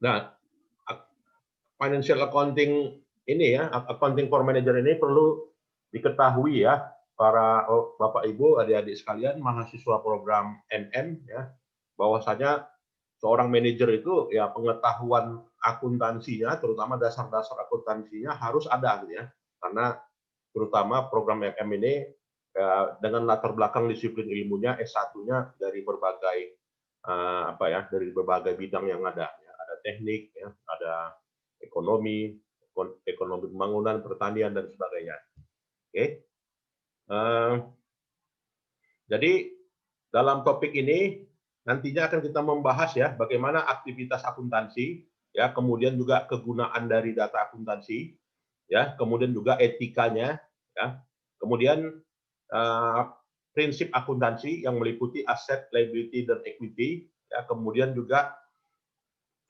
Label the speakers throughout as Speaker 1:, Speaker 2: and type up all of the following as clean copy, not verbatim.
Speaker 1: Nah, financial accounting ini ya, accounting for manager ini perlu diketahui ya, para Bapak Ibu, adik-adik sekalian, mahasiswa program MM ya, bahwasanya seorang manajer itu ya pengetahuan akuntansinya, terutama dasar-dasar akuntansinya harus ada gitu ya. Karena terutama program MM ini ya, dengan latar belakang disiplin ilmunya S1-nya dari berbagai apa ya, dari berbagai bidang yang ada ya. Ada teknik ya, ada ekonomi, ekonomi pembangunan, pertanian dan sebagainya. Oke. Jadi dalam topik ini nantinya akan kita membahas ya bagaimana aktivitas akuntansi, ya kemudian juga kegunaan dari data akuntansi, ya kemudian juga etikanya, ya kemudian uh, prinsip akuntansi yang meliputi aset, liability dan equity, ya kemudian juga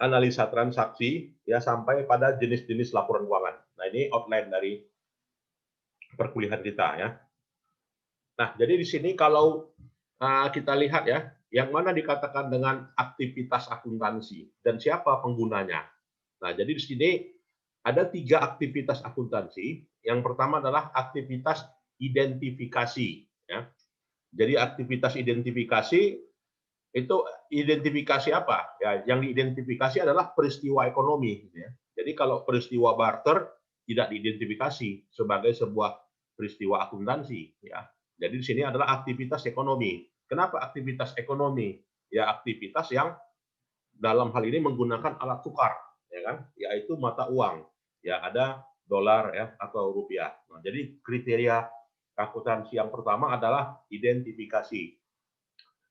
Speaker 1: analisa transaksi, ya sampai pada jenis-jenis laporan keuangan. Nah ini outline dari perkuliahan kita ya. Nah jadi di sini kalau kita lihat ya, yang mana dikatakan dengan aktivitas akuntansi dan siapa penggunanya. Nah, jadi di sini ada 3 aktivitas akuntansi. Yang pertama adalah aktivitas identifikasi. Ya. Jadi aktivitas identifikasi itu identifikasi apa? Ya, yang diidentifikasi adalah peristiwa ekonomi. Gitu ya. Jadi kalau peristiwa barter tidak diidentifikasi sebagai sebuah peristiwa akuntansi. Ya. Jadi di sini adalah aktivitas ekonomi. Kenapa aktivitas ekonomi? Ya aktivitas yang dalam hal ini menggunakan alat tukar, ya kan? Yaitu mata uang. Ya ada dolar ya atau rupiah. Nah, jadi kriteria akuntansi yang pertama adalah identifikasi.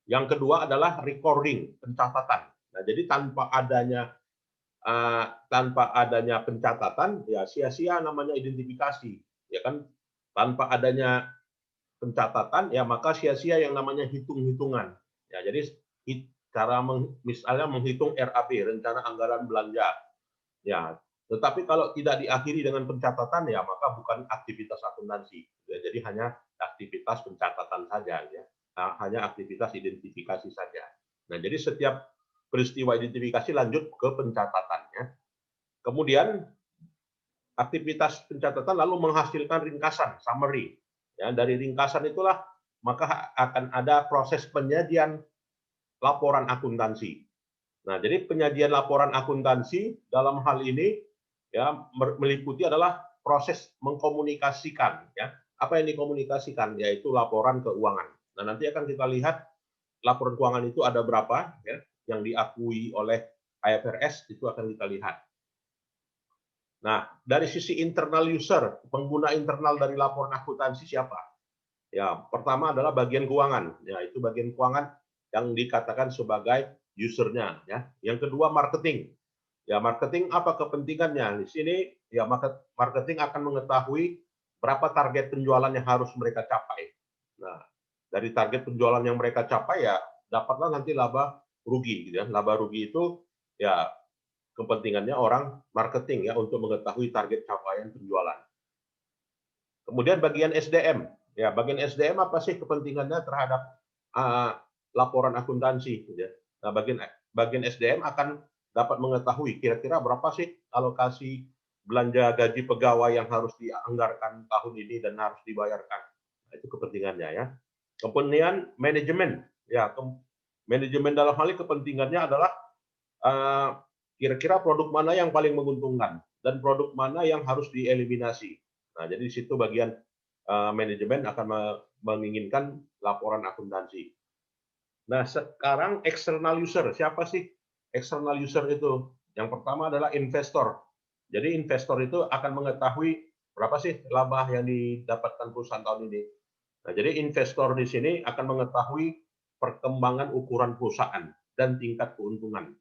Speaker 1: Yang kedua adalah recording, pencatatan. Nah, jadi tanpa adanya pencatatan ya sia-sia namanya identifikasi, ya kan? Tanpa adanya pencatatan ya maka sia-sia yang namanya hitung-hitungan. Ya, jadi cara misalnya menghitung RAP, rencana anggaran belanja. Ya, tetapi kalau tidak diakhiri dengan pencatatan ya maka bukan aktivitas akuntansi. Ya, jadi hanya aktivitas pencatatan saja ya. Nah, hanya aktivitas identifikasi saja. Nah, jadi setiap peristiwa identifikasi lanjut ke pencatatannya. Kemudian aktivitas pencatatan lalu menghasilkan ringkasan, summary. Ya, dari ringkasan itulah maka akan ada proses penyajian laporan akuntansi. Nah, jadi penyajian laporan akuntansi dalam hal ini ya meliputi adalah proses mengkomunikasikan ya. Apa yang dikomunikasikan yaitu laporan keuangan. Nah, nanti akan kita lihat laporan keuangan itu ada berapa ya yang diakui oleh IFRS itu akan kita lihat. Nah, dari sisi internal user, pengguna internal dari laporan akuntansi siapa? Ya, pertama adalah bagian keuangan. Ya, itu bagian keuangan yang dikatakan sebagai usernya. Ya. Yang kedua marketing. Ya, marketing apa kepentingannya? Di sini ya marketing akan mengetahui berapa target penjualan yang harus mereka capai. Nah, dari target penjualan yang mereka capai ya dapatlah nanti laba rugi gitu ya. Laba rugi itu ya kepentingannya orang marketing ya untuk mengetahui target capaian penjualan. Kemudian bagian SDM, ya bagian SDM apa sih kepentingannya terhadap laporan akuntansi? Gitu ya. Nah bagian SDM akan dapat mengetahui kira-kira berapa sih alokasi belanja gaji pegawai yang harus dianggarkan tahun ini dan harus dibayarkan. Nah, itu kepentingannya ya. Kemudian manajemen, ya manajemen dalam hal ini kepentingannya adalah kira-kira produk mana yang paling menguntungkan dan produk mana yang harus dieliminasi. Nah, jadi di situ bagian manajemen akan menginginkan laporan akuntansi. Nah, sekarang external user. Siapa sih external user itu? Yang pertama adalah investor. Jadi investor itu akan mengetahui berapa sih laba yang didapatkan perusahaan tahun ini. Nah, jadi investor di sini akan mengetahui perkembangan ukuran perusahaan dan tingkat keuntungan.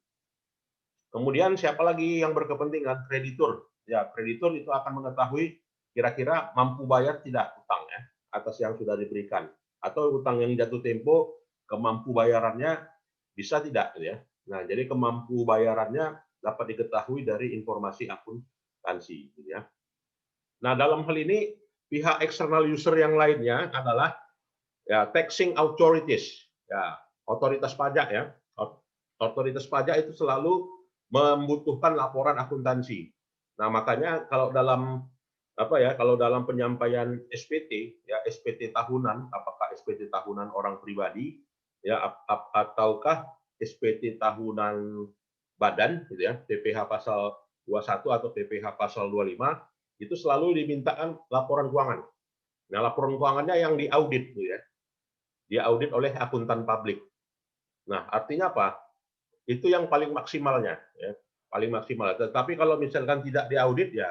Speaker 1: Kemudian siapa lagi yang berkepentingan? Kreditur. Ya, kreditur itu akan mengetahui kira-kira mampu bayar tidak utang ya atas yang sudah diberikan, atau utang yang jatuh tempo kemampu bayarannya bisa tidak ya. Nah, jadi kemampu bayarannya dapat diketahui dari informasi akuntansi gitu ya. Nah, dalam hal ini pihak external user yang lainnya adalah ya taxing authorities, ya otoritas pajak ya. Otoritas pajak itu selalu membutuhkan laporan akuntansi. Nah, makanya kalau dalam kalau dalam penyampaian SPT, ya SPT tahunan, apakah SPT tahunan orang pribadi, ya ataukah SPT tahunan badan, gitu ya, PPh pasal 21 atau PPh pasal 25, itu selalu dimintakan laporan keuangan. Nah, laporan keuangannya yang diaudit, gitu ya, diaudit oleh akuntan publik. Nah, artinya apa? Itu yang paling maksimalnya, ya, paling maksimal. Tetapi kalau misalkan tidak diaudit, ya,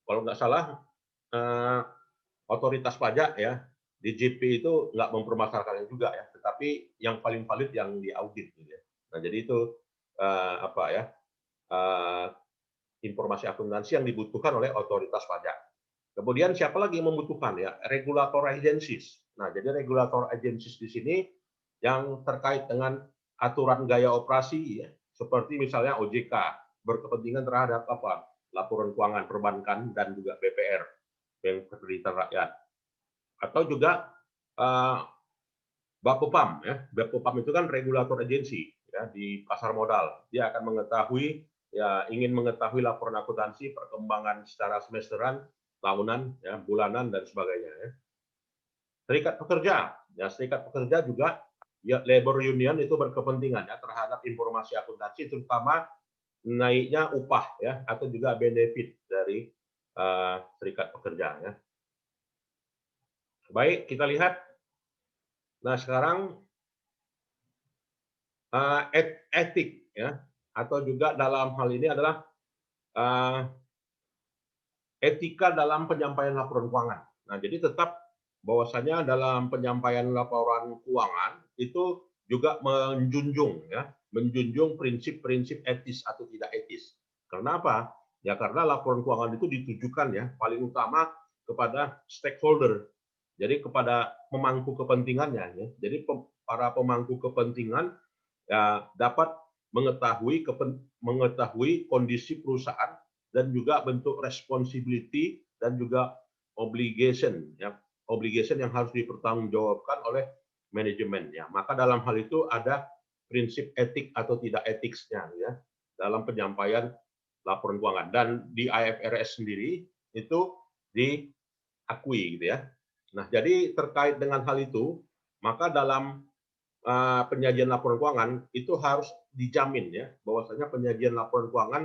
Speaker 1: kalau nggak salah otoritas pajak, ya, DJP itu nggak mempermasalahkannya juga, ya, tetapi yang paling valid yang diaudit, gitu ya. Nah, jadi itu informasi akuntansi yang dibutuhkan oleh otoritas pajak. Kemudian siapa lagi yang membutuhkan, ya? Regulator agencies. Nah, jadi regulator agencies di sini yang terkait dengan aturan gaya operasi, ya, seperti misalnya OJK berkepentingan terhadap laporan keuangan perbankan dan juga BPR, Bank Perkreditan Rakyat, atau juga Bapepam, ya. Bapepam itu kan regulator agensi, ya, di pasar modal. Dia akan mengetahui, ya, ingin mengetahui laporan akuntansi, perkembangan secara semesteran, tahunan, ya, bulanan, dan sebagainya. Ya. Serikat pekerja, ya, serikat pekerja juga, ya, labor union itu berkepentingan, ya, terhadap informasi akuntansi, terutama naiknya upah, ya, atau juga benefit dari serikat pekerja. Ya. Baik, kita lihat. Nah, sekarang etik, ya, atau juga dalam hal ini adalah etika dalam penyampaian laporan keuangan. Nah, jadi tetap bahwasanya dalam penyampaian laporan keuangan itu juga menjunjung, ya, menjunjung prinsip-prinsip etis atau tidak etis. Karena apa? Ya karena laporan keuangan itu ditujukan, ya, paling utama kepada stakeholder. Jadi kepada pemangku kepentingannya, ya. Jadi para pemangku kepentingan, ya, dapat mengetahui kondisi perusahaan dan juga bentuk responsibility dan juga obligation, ya, obligation yang harus dipertanggungjawabkan oleh manajemen, ya. Maka dalam hal itu ada prinsip etik atau tidak etiknya, ya, dalam penyampaian laporan keuangan, dan di IFRS sendiri itu diakui, gitu ya. Nah, jadi terkait dengan hal itu, maka dalam penyajian laporan keuangan itu harus dijamin, ya, bahwasanya penyajian laporan keuangan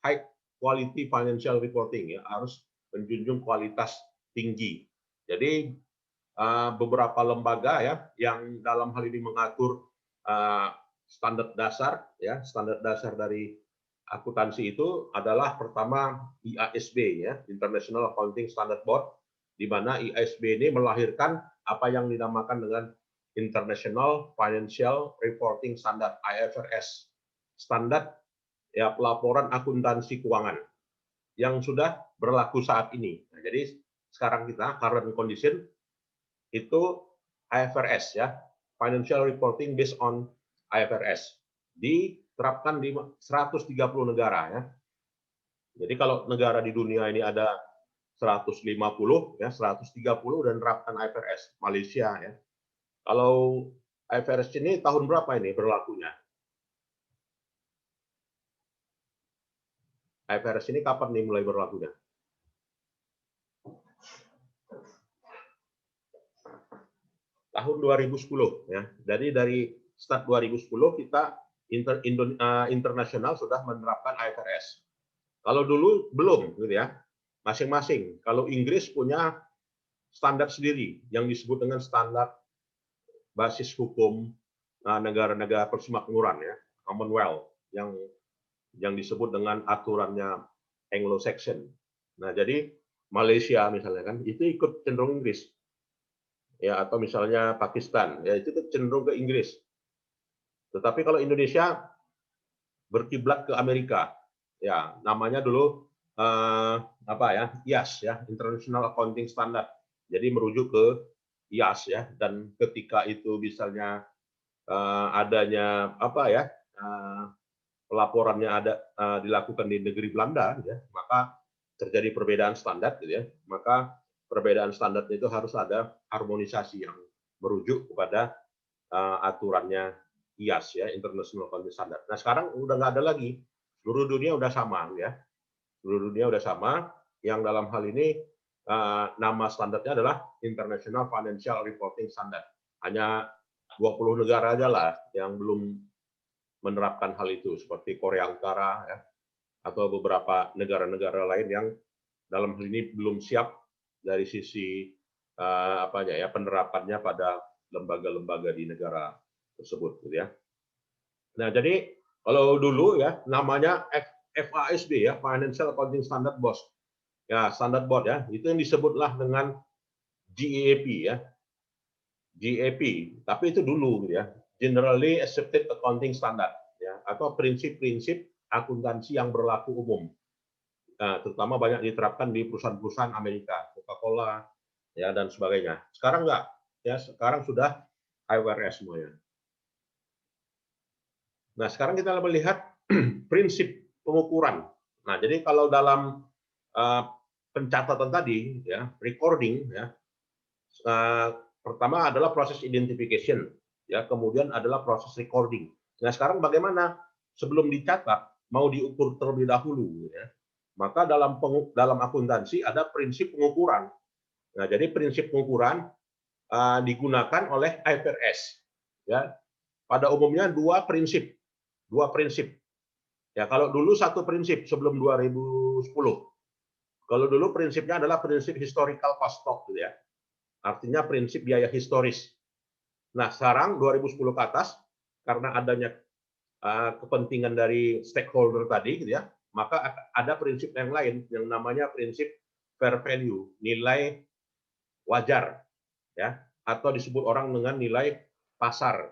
Speaker 1: high quality financial reporting, ya, harus menjunjung kualitas tinggi. Jadi beberapa lembaga, ya, yang dalam hal ini mengatur standar dasar, ya, standar dasar dari akuntansi itu adalah pertama IASB, ya, International Accounting Standard Board, di mana IASB ini melahirkan apa yang dinamakan dengan International Financial Reporting Standard (IFRS), standar, ya, pelaporan akuntansi keuangan yang sudah berlaku saat ini. Nah, jadi sekarang kita current condition itu IFRS, ya, Financial Reporting based on IFRS, diterapkan di 130 negara, ya. Jadi kalau negara di dunia ini ada 150, ya, 130 dan menerapkan IFRS. Malaysia, ya. Kalau IFRS ini tahun berapa ini berlakunya? IFRS ini kapan nih mulai berlakunya? Tahun 2010, ya. Jadi dari start 2010 kita internasional sudah menerapkan IFRS. Kalau dulu belum, gitu ya. Masing-masing. Kalau Inggris punya standar sendiri yang disebut dengan standar basis hukum negara-negara persemakmuran, ya, Commonwealth, yang disebut dengan aturannya Anglo-Saxon. Nah, jadi Malaysia misalnya kan itu ikut cenderung Inggris, ya, atau misalnya Pakistan, ya, itu cenderung ke Inggris. Tetapi kalau Indonesia berkiblat ke Amerika, ya, namanya dulu IAS, ya, International Accounting Standard. Jadi merujuk ke IAS, ya, dan ketika itu misalnya adanya pelaporannya dilakukan di negeri Belanda, ya, maka terjadi perbedaan standar, gitu ya. Maka perbedaan standar itu harus ada harmonisasi yang merujuk kepada aturannya IAS, ya, International Accounting Standard. Nah, sekarang udah nggak ada lagi. Seluruh dunia udah sama ya. Seluruh dunia udah sama. Yang dalam hal ini nama standarnya adalah International Financial Reporting Standard. Hanya 20 negara aja lah yang belum menerapkan hal itu, seperti Korea Utara ya, atau beberapa negara-negara lain yang dalam hal ini belum siap dari sisi penerapannya pada lembaga-lembaga di negara tersebut, gitu ya. Nah, jadi kalau dulu ya namanya FASB ya, Financial Accounting Standard Board. Ya, Standard Board ya, itu yang disebutlah dengan GAAP ya. GAAP, tapi itu dulu gitu ya. Generally Accepted Accounting Standard ya, atau prinsip-prinsip akuntansi yang berlaku umum. Nah, terutama banyak diterapkan di perusahaan-perusahaan Amerika, Coca-Cola ya dan sebagainya. Sekarang enggak, ya sekarang sudah IFRS semuanya. Nah, sekarang kita melihat prinsip pengukuran. Nah, jadi kalau dalam pencatatan tadi ya, recording ya, pertama adalah proses identification ya, kemudian adalah proses recording. Nah, sekarang bagaimana sebelum dicatat mau diukur terlebih dahulu ya. Maka dalam akuntansi ada prinsip pengukuran. Nah, jadi prinsip pengukuran digunakan oleh IFRS ya. Pada umumnya dua prinsip. Ya, kalau dulu satu prinsip sebelum 2010. Kalau dulu prinsipnya adalah prinsip historical cost stock gitu ya. Artinya prinsip biaya historis. Nah, sekarang 2010 ke atas karena adanya kepentingan dari stakeholder tadi gitu ya, maka ada prinsip yang lain yang namanya prinsip fair value, nilai wajar ya, atau disebut orang dengan nilai pasar.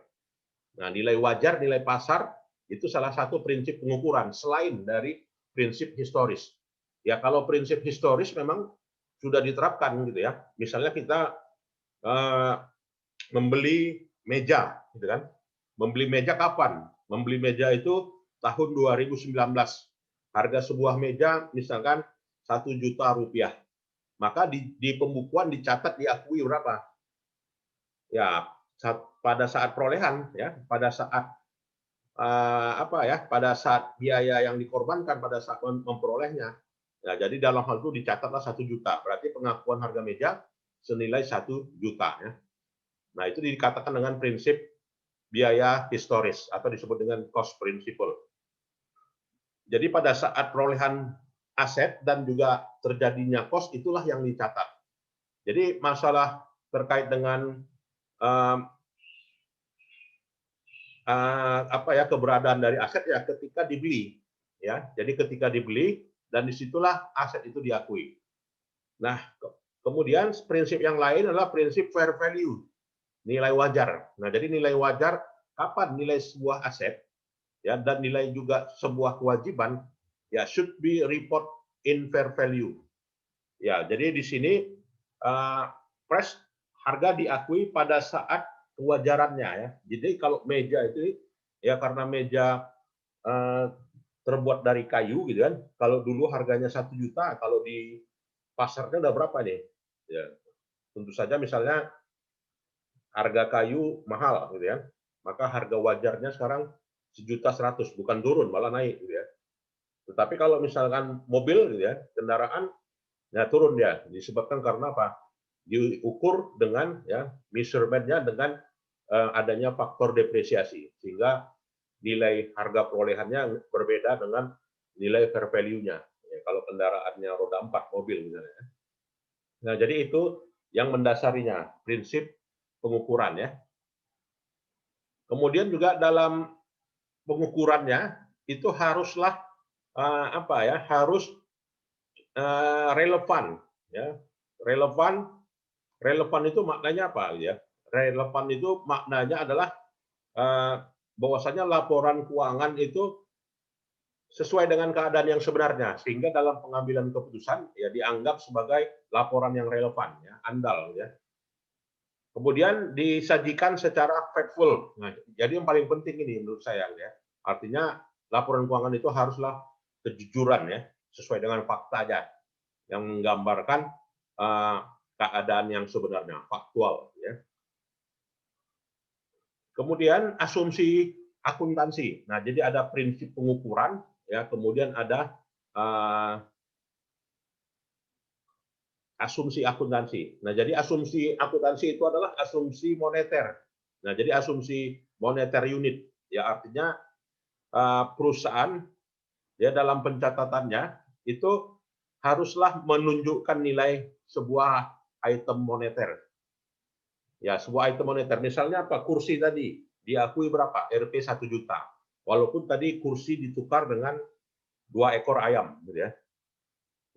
Speaker 1: Nah, nilai wajar, nilai pasar itu salah satu prinsip pengukuran selain dari prinsip historis. Ya, kalau prinsip historis memang sudah diterapkan gitu ya. Misalnya kita membeli meja gitu kan. Membeli meja kapan? Membeli meja itu tahun 2019. Harga sebuah meja misalkan 1 juta rupiah. Maka di pembukuan dicatat diakui berapa? Ya, pada saat perolehan ya, pada saat pada saat biaya yang dikorbankan pada saat memperolehnya. Ya, jadi dalam hal itu dicatatlah 1 juta. Berarti pengakuan harga meja senilai 1 juta ya. Nah, itu dikatakan dengan prinsip biaya historis atau disebut dengan cost principle. Jadi pada saat perolehan aset dan juga terjadinya cost itulah yang dicatat. Jadi masalah terkait dengan keberadaan dari aset ya ketika dibeli ya. Jadi ketika dibeli dan disitulah aset itu diakui. Nah, kemudian prinsip yang lain adalah prinsip fair value, nilai wajar. Nah, jadi nilai wajar kapan nilai sebuah aset ya dan nilai juga sebuah kewajiban ya should be report in fair value. Ya, jadi di sini price harga diakui pada saat kewajarannya ya. Jadi kalau meja itu ya karena meja terbuat dari kayu gitu kan. Kalau dulu harganya 1 juta, kalau di pasarnya udah berapa nih? Ya, tentu saja misalnya harga kayu mahal gitu ya. Maka harga wajarnya sekarang 1.100.000, bukan turun malah naik gitu ya. Tetapi kalau misalkan mobil gitu ya, kendaraan ya turun dia disebabkan karena apa? Diukur dengan ya measurement-nya dengan adanya faktor depresiasi sehingga nilai harga perolehannya berbeda dengan nilai fair value-nya. Ya, kalau kendaraannya roda 4 mobil misalnya. Nah, jadi itu yang mendasarinya prinsip pengukuran ya. Kemudian juga dalam pengukurannya itu haruslah harus relevan ya. Relevan itu maknanya apa ya? Relevan itu maknanya adalah bahwasanya laporan keuangan itu sesuai dengan keadaan yang sebenarnya sehingga dalam pengambilan keputusan ya dianggap sebagai laporan yang relevan ya, andal ya. Kemudian disajikan secara factful. Nah, jadi yang paling penting ini menurut saya ya. Artinya laporan keuangan itu haruslah kejujuran ya, sesuai dengan fakta aja yang menggambarkan keadaan yang sebenarnya, faktual ya. Kemudian asumsi akuntansi. Nah, jadi ada prinsip pengukuran ya, kemudian ada asumsi akuntansi. Nah, jadi asumsi akuntansi itu adalah asumsi moneter. Nah, jadi asumsi moneter unit, ya artinya perusahaan ya dalam pencatatannya itu haruslah menunjukkan nilai sebuah item moneter. Ya, sebuah item moneter. Misalnya apa? Kursi tadi diakui berapa? Rp 1 juta. Walaupun tadi kursi ditukar dengan 2 ekor ayam, gitu ya.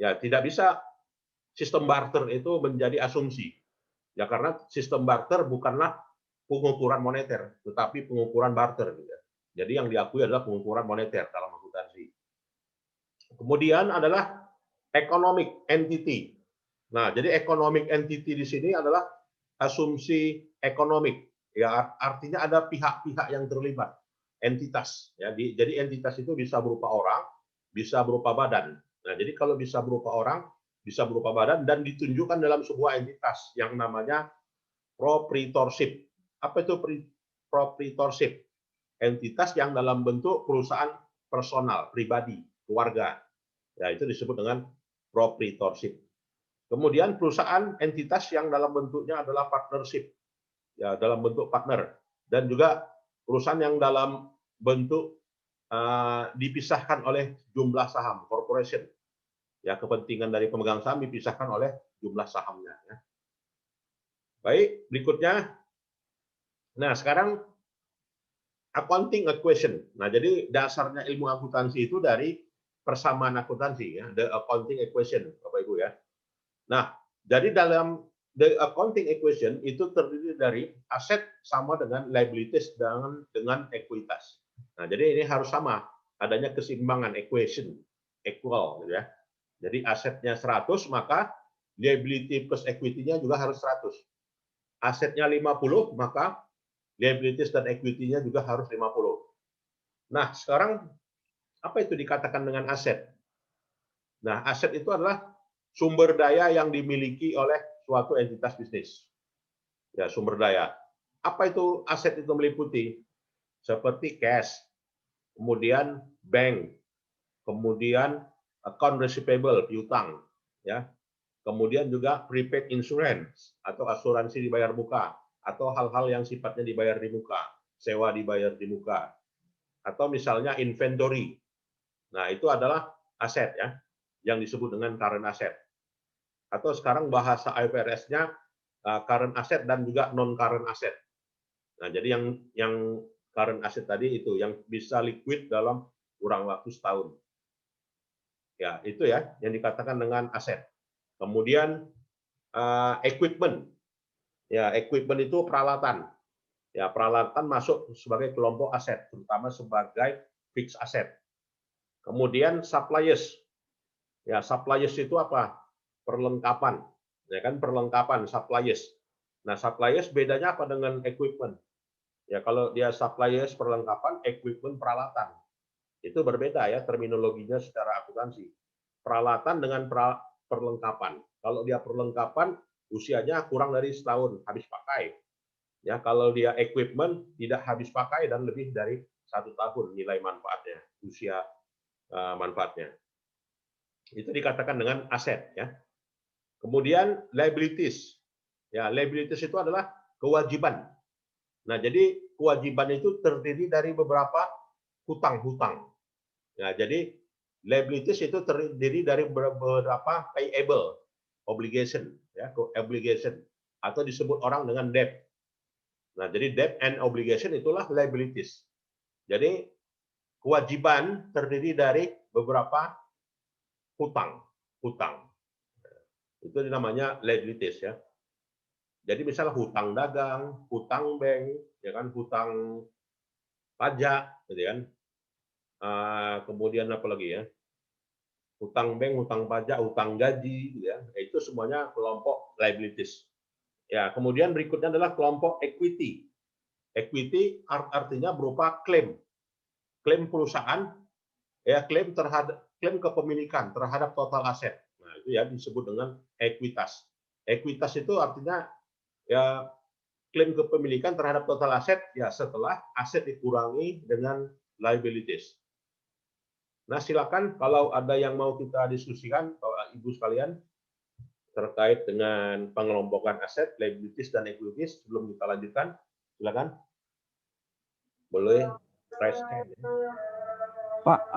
Speaker 1: Ya, tidak bisa sistem barter itu menjadi asumsi. Ya, karena sistem barter bukanlah pengukuran moneter, tetapi pengukuran barter, gitu ya. Jadi yang diakui adalah pengukuran moneter dalam akuntansi. Kemudian adalah economic entity. Nah, jadi economic entity di sini adalah asumsi ekonomik. Ya, artinya ada pihak-pihak yang terlibat, entitas. Ya, jadi entitas itu bisa berupa orang, bisa berupa badan. Nah, jadi kalau bisa berupa orang, bisa berupa badan dan ditunjukkan dalam sebuah entitas yang namanya proprietorship. Apa itu proprietorship? Entitas yang dalam bentuk perusahaan personal, pribadi, keluarga. Ya, itu disebut dengan proprietorship. Kemudian perusahaan entitas yang dalam bentuknya adalah partnership, ya dalam bentuk partner, dan juga perusahaan yang dalam bentuk dipisahkan oleh jumlah saham, corporation. Ya, kepentingan dari pemegang saham dipisahkan oleh jumlah sahamnya. Ya. Baik, berikutnya. Nah, sekarang accounting equation. Nah, jadi dasarnya ilmu akuntansi itu dari persamaan akuntansi, ya, the accounting equation, Bapak Ibu ya. Nah, jadi dalam the accounting equation itu terdiri dari aset sama dengan liabilities dengan ekuitas. Nah, jadi ini harus sama, adanya keseimbangan equation, equal gitu ya. Jadi asetnya 100, maka liability plus equity-nya juga harus 100. Asetnya 50, maka liabilities dan equity-nya juga harus 50. Nah, sekarang apa itu dikatakan dengan aset? Nah, aset itu adalah sumber daya yang dimiliki oleh suatu entitas bisnis. Ya, sumber daya. Apa itu aset itu meliputi? Seperti cash, kemudian bank, kemudian account receivable, piutang, ya. Kemudian juga prepaid insurance atau asuransi dibayar muka atau hal-hal yang sifatnya dibayar di muka, sewa dibayar di muka. Atau misalnya inventory. Nah, itu adalah aset ya, yang disebut dengan current asset. Atau sekarang bahasa IFRS-nya current asset dan juga non current asset. Nah, jadi yang current asset tadi itu yang bisa liquid dalam kurang waktu setahun. Ya, itu ya yang dikatakan dengan aset. Kemudian equipment. Ya, equipment itu peralatan. Ya, peralatan masuk sebagai kelompok aset, terutama sebagai fixed asset. Kemudian suppliers. Ya, suppliers itu apa? Perlengkapan. Ya kan, perlengkapan suppliers. Nah, suppliers bedanya apa dengan equipment? Ya, kalau dia suppliers perlengkapan, equipment peralatan. Itu berbeda ya terminologinya secara akuntansi. Peralatan dengan perlengkapan. Kalau dia perlengkapan, usianya kurang dari setahun, habis pakai. Ya, kalau dia equipment tidak habis pakai dan lebih dari 1 tahun nilai manfaatnya, usia manfaatnya. Itu dikatakan dengan aset ya. Kemudian liabilities. Ya, liabilities itu adalah kewajiban. Nah, jadi kewajiban itu terdiri dari beberapa hutang-hutang. Nah, jadi liabilities itu terdiri dari beberapa payable obligation ya, obligation atau disebut orang dengan debt. Nah, jadi debt and obligation itulah liabilities. Jadi kewajiban terdiri dari beberapa hutang. Itu namanya liabilities ya. Jadi misalnya hutang dagang, hutang bank, ya kan, hutang pajak, gitu kan. Kemudian apa lagi ya? Hutang bank, hutang pajak, hutang gaji, gitu ya. Itu semuanya kelompok liabilities. Ya, kemudian berikutnya adalah kelompok equity. Equity artinya berupa klaim. Klaim perusahaan, ya klaim kepemilikan terhadap total aset. Nah, itu ya disebut dengan ekuitas. Ekuitas itu artinya ya klaim kepemilikan terhadap total aset ya setelah aset dikurangi dengan liabilities. Nah, silakan kalau ada yang mau kita diskusikan, Bapak Ibu sekalian, terkait dengan pengelompokan aset, liabilities dan equities sebelum kita lanjutkan. Silakan. Boleh raise hand.
Speaker 2: Pak,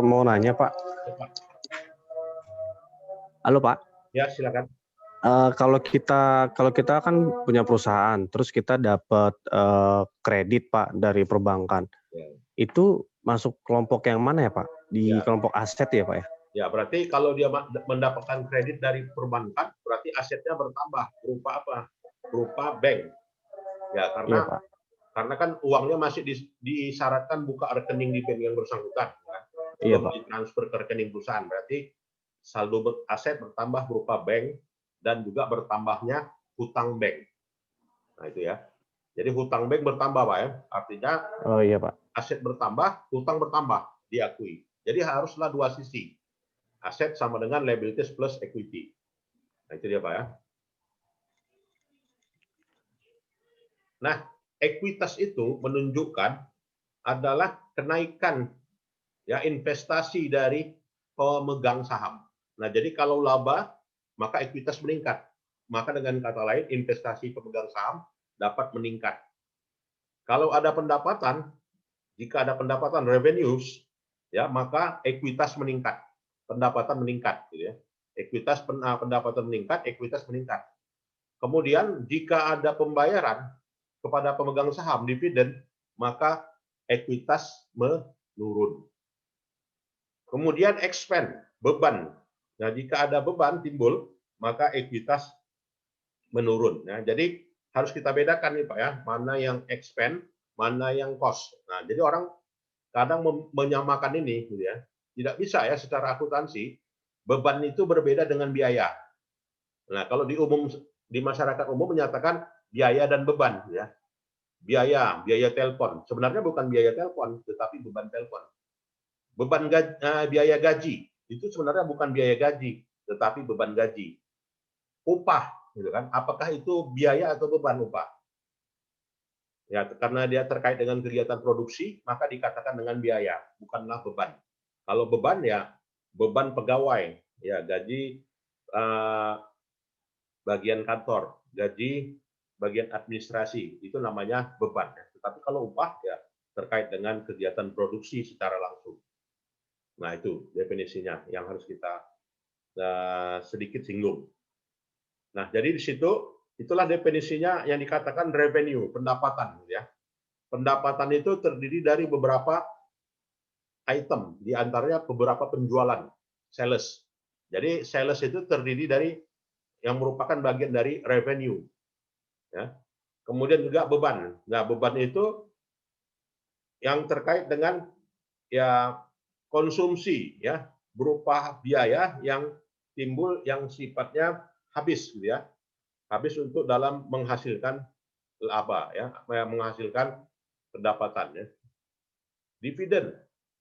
Speaker 2: mau nanya Pak.
Speaker 1: Ya, Pak.
Speaker 2: Halo Pak.
Speaker 1: Ya, silakan.
Speaker 2: Kalau kita kan punya perusahaan, terus kita dapat kredit Pak dari perbankan,
Speaker 1: Ya.
Speaker 2: itu masuk kelompok yang mana ya Pak? Di
Speaker 1: Ya.
Speaker 2: kelompok aset ya Pak ya?
Speaker 1: Ya, berarti kalau dia mendapatkan kredit dari perbankan, berarti asetnya bertambah berupa apa? Berupa bank. Ya,
Speaker 2: Iya
Speaker 1: karena
Speaker 2: Pak.
Speaker 1: kan uangnya masih disyaratkan buka rekening di bank yang bersangkutan, ya.
Speaker 2: Iya
Speaker 1: Belum
Speaker 2: Pak.
Speaker 1: ditransfer ke rekening perusahaan. Berarti saldo aset bertambah berupa bank dan juga bertambahnya hutang bank. Nah, itu ya. Jadi hutang bank bertambah, Pak ya. Artinya
Speaker 2: Oh iya Pak.
Speaker 1: aset bertambah, hutang bertambah, diakui. Jadi haruslah dua sisi. Aset sama dengan liabilities plus equity. Nah, itu dia, Pak ya. Nah, ekuitas itu menunjukkan adalah kenaikan ya investasi dari pemegang saham. Nah, jadi kalau laba, maka ekuitas meningkat. Maka dengan kata lain, investasi pemegang saham dapat meningkat. Kalau ada pendapatan, jika ada pendapatan revenues, ya maka ekuitas meningkat, pendapatan meningkat, gitu ya. Ekuitas pendapatan meningkat, ekuitas meningkat. Kemudian jika ada pembayaran kepada pemegang saham dividen, maka ekuitas menurun. Kemudian expand, beban. Nah, jika ada beban timbul, maka ekuitas menurun. Nah, jadi harus kita bedakan nih Pak ya, mana yang expand, mana yang cost. Nah, jadi orang kadang menyamakan ini, gitu ya. Tidak bisa ya secara akuntansi, beban itu berbeda dengan biaya. Nah, kalau di masyarakat umum menyatakan biaya dan beban, ya. Biaya telepon. Sebenarnya bukan biaya telepon, tetapi beban telepon. Biaya gaji itu sebenarnya bukan biaya gaji, tetapi beban gaji. Upah, gitu kan? Apakah itu biaya atau beban upah? Ya, karena dia terkait dengan kegiatan produksi, maka dikatakan dengan biaya, bukanlah beban. Kalau beban ya beban pegawai, ya gaji bagian kantor, gaji bagian administrasi, itu namanya beban. Tetapi kalau upah ya terkait dengan kegiatan produksi secara langsung. Nah, itu definisinya yang harus kita sedikit singgung. Nah, jadi di situ itulah definisinya yang dikatakan revenue, pendapatan, ya. Pendapatan itu terdiri dari beberapa item, di antaranya beberapa penjualan, sales. Jadi sales itu terdiri dari yang merupakan bagian dari revenue, ya. Kemudian juga beban. Nah, beban itu yang terkait dengan ya konsumsi, ya, berupa biaya yang timbul yang sifatnya habis, gitu ya. Habis untuk dalam menghasilkan laba, ya, menghasilkan pendapatan, ya. Dividen.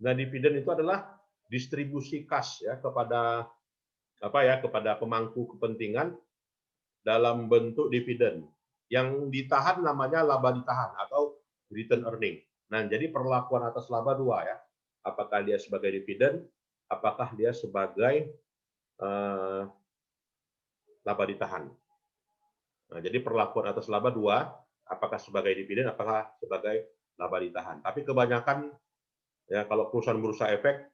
Speaker 1: Nah, dividen itu adalah distribusi kas ya kepada kepada pemangku kepentingan dalam bentuk dividen. Yang ditahan namanya laba ditahan atau return earning. Nah, jadi perlakuan atas laba dua ya. Apakah dia sebagai dividen, apakah dia sebagai laba ditahan. Nah, jadi perlakuan atas laba dua, apakah sebagai dividen, apakah sebagai laba ditahan. Tapi kebanyakan ya kalau perusahaan bursa efek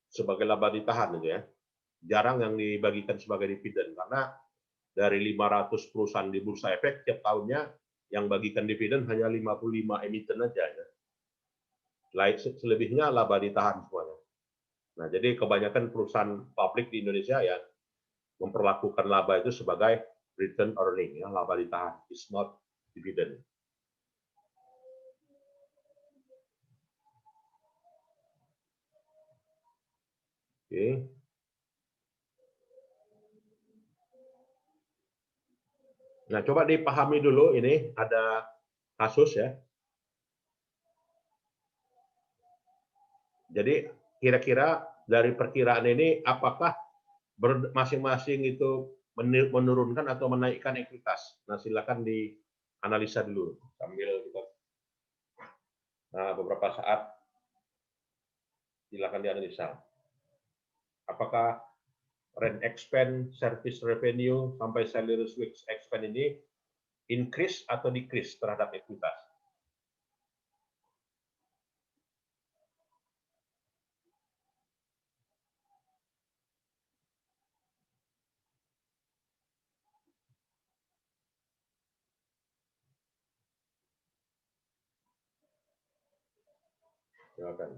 Speaker 1: sebagai laba ditahan gitu ya. Jarang yang dibagikan sebagai dividen karena dari 500 perusahaan di bursa efek tiap tahunnya yang bagikan dividen hanya 55 emiten aja ya. Selebihnya laba ditahan semuanya. Nah, jadi kebanyakan perusahaan publik di Indonesia ya memperlakukan laba itu sebagai return earning ya, laba ditahan, is not dividend. Oke. Nah, coba dipahami dulu ini ada kasus ya. Jadi kira-kira dari perkiraan ini apakah masing-masing itu menurunkan atau menaikkan ekuitas? Nah, silakan dianalisa dulu sambil kita beberapa saat Silakan dianalisa. Apakah rent expense, service revenue, sampai salary wage expense ini increase atau decrease terhadap ekuitas? Silakan.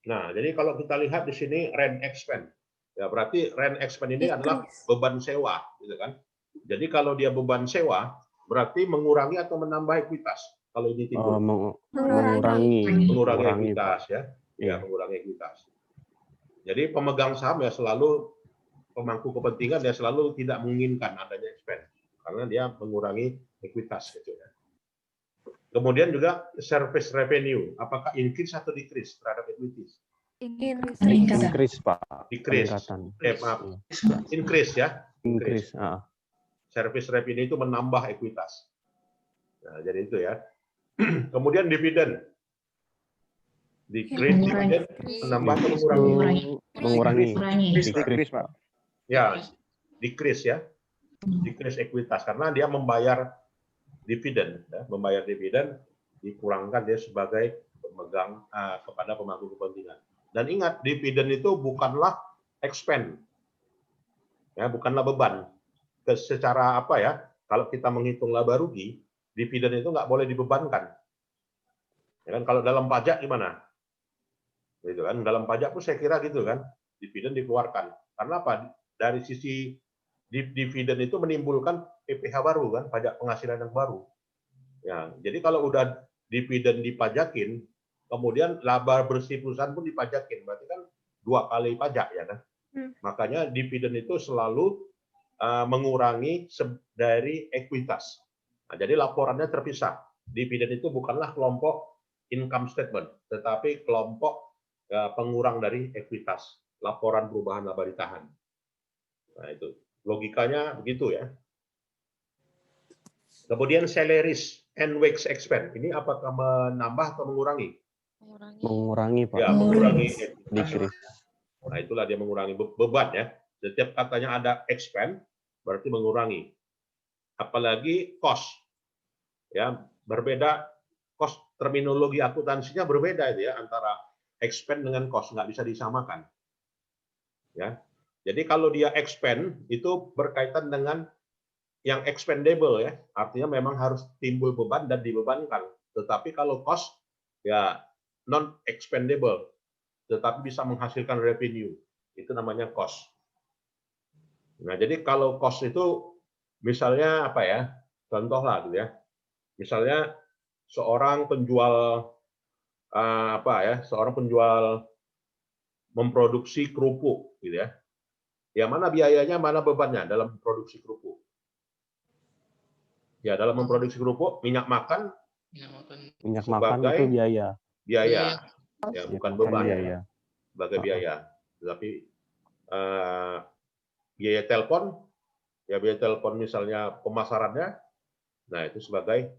Speaker 1: Nah, jadi kalau kita lihat di sini rent expense, ya berarti rent expense ini adalah beban sewa, gitu kan? Jadi kalau dia beban sewa, berarti mengurangi atau menambah ekuitas. Kalau ini timbul, mengurangi ekuitas, ya, ya mengurangi ekuitas. Jadi pemegang saham ya selalu, pemangku kepentingan ya selalu tidak menginginkan adanya expense, karena dia mengurangi ekuitas, gitu ya. Kemudian juga service revenue, apakah increase atau decrease terhadap equities?
Speaker 2: Increase, Pak.
Speaker 1: Decrease. Maaf. Increase ya.
Speaker 2: Increase.
Speaker 1: Service revenue itu menambah ekuitas. Nah, jadi itu ya. Kemudian dividen. Decrease, dividen menambah atau mengurangi?
Speaker 2: Mengurangi. Decrease, Pak.
Speaker 1: Ya, decrease ya. Decrease ekuitas karena dia membayar dividen, ya, membayar dividen dikurangkan dia sebagai pemegang kepada pemangku kepentingan. Dan ingat, dividen itu bukanlah expense, ya, bukanlah beban. Secara apa ya? Kalau kita menghitung laba rugi, dividen itu nggak boleh dibebankan. Ya kan? Kalau dalam pajak gimana? Gitu kan? Dalam pajak pun saya kira gitu kan, dividen dikeluarkan. Karena apa? Dari sisi dividen itu menimbulkan PPh baru kan, pajak penghasilan yang baru. Ya, jadi kalau udah dividen dipajakin, kemudian laba bersih perusahaan pun dipajakin, berarti kan 2 kali pajak ya kan. Makanya dividen itu selalu mengurangi dari ekuitas. Nah, jadi laporannya terpisah. Dividen itu bukanlah kelompok income statement, tetapi kelompok pengurang dari ekuitas. Laporan perubahan laba ditahan. Nah, itu logikanya begitu ya. Kemudian salaries and wage expense. Ini apakah menambah atau mengurangi?
Speaker 2: Mengurangi, Pak.
Speaker 1: Ya, mengurangi.
Speaker 2: Decrease.
Speaker 1: Nah, itulah dia mengurangi beban ya. Setiap katanya ada expense, berarti mengurangi. Apalagi cost. Ya, berbeda cost, terminologi akuntansinya berbeda itu ya antara expense dengan cost, nggak bisa disamakan. Ya. Jadi kalau dia expense itu berkaitan dengan yang expendable ya, artinya memang harus timbul beban dan dibebankan. Tetapi kalau cost ya non expendable, tetapi bisa menghasilkan revenue, itu namanya cost. Nah, jadi kalau cost itu misalnya apa ya? Contoh lah gitu ya. Misalnya seorang penjual seorang penjual memproduksi kerupuk gitu ya. Ya, mana biayanya, mana bebannya dalam produksi kerupuk? Ya, dalam memproduksi kerupuk, minyak makan
Speaker 2: itu biaya.
Speaker 1: Biaya. Ya, bukan beban.
Speaker 2: Biaya.
Speaker 1: Sebagai biaya. Tetapi biaya telepon, ya biaya telepon misalnya pemasarannya, nah itu sebagai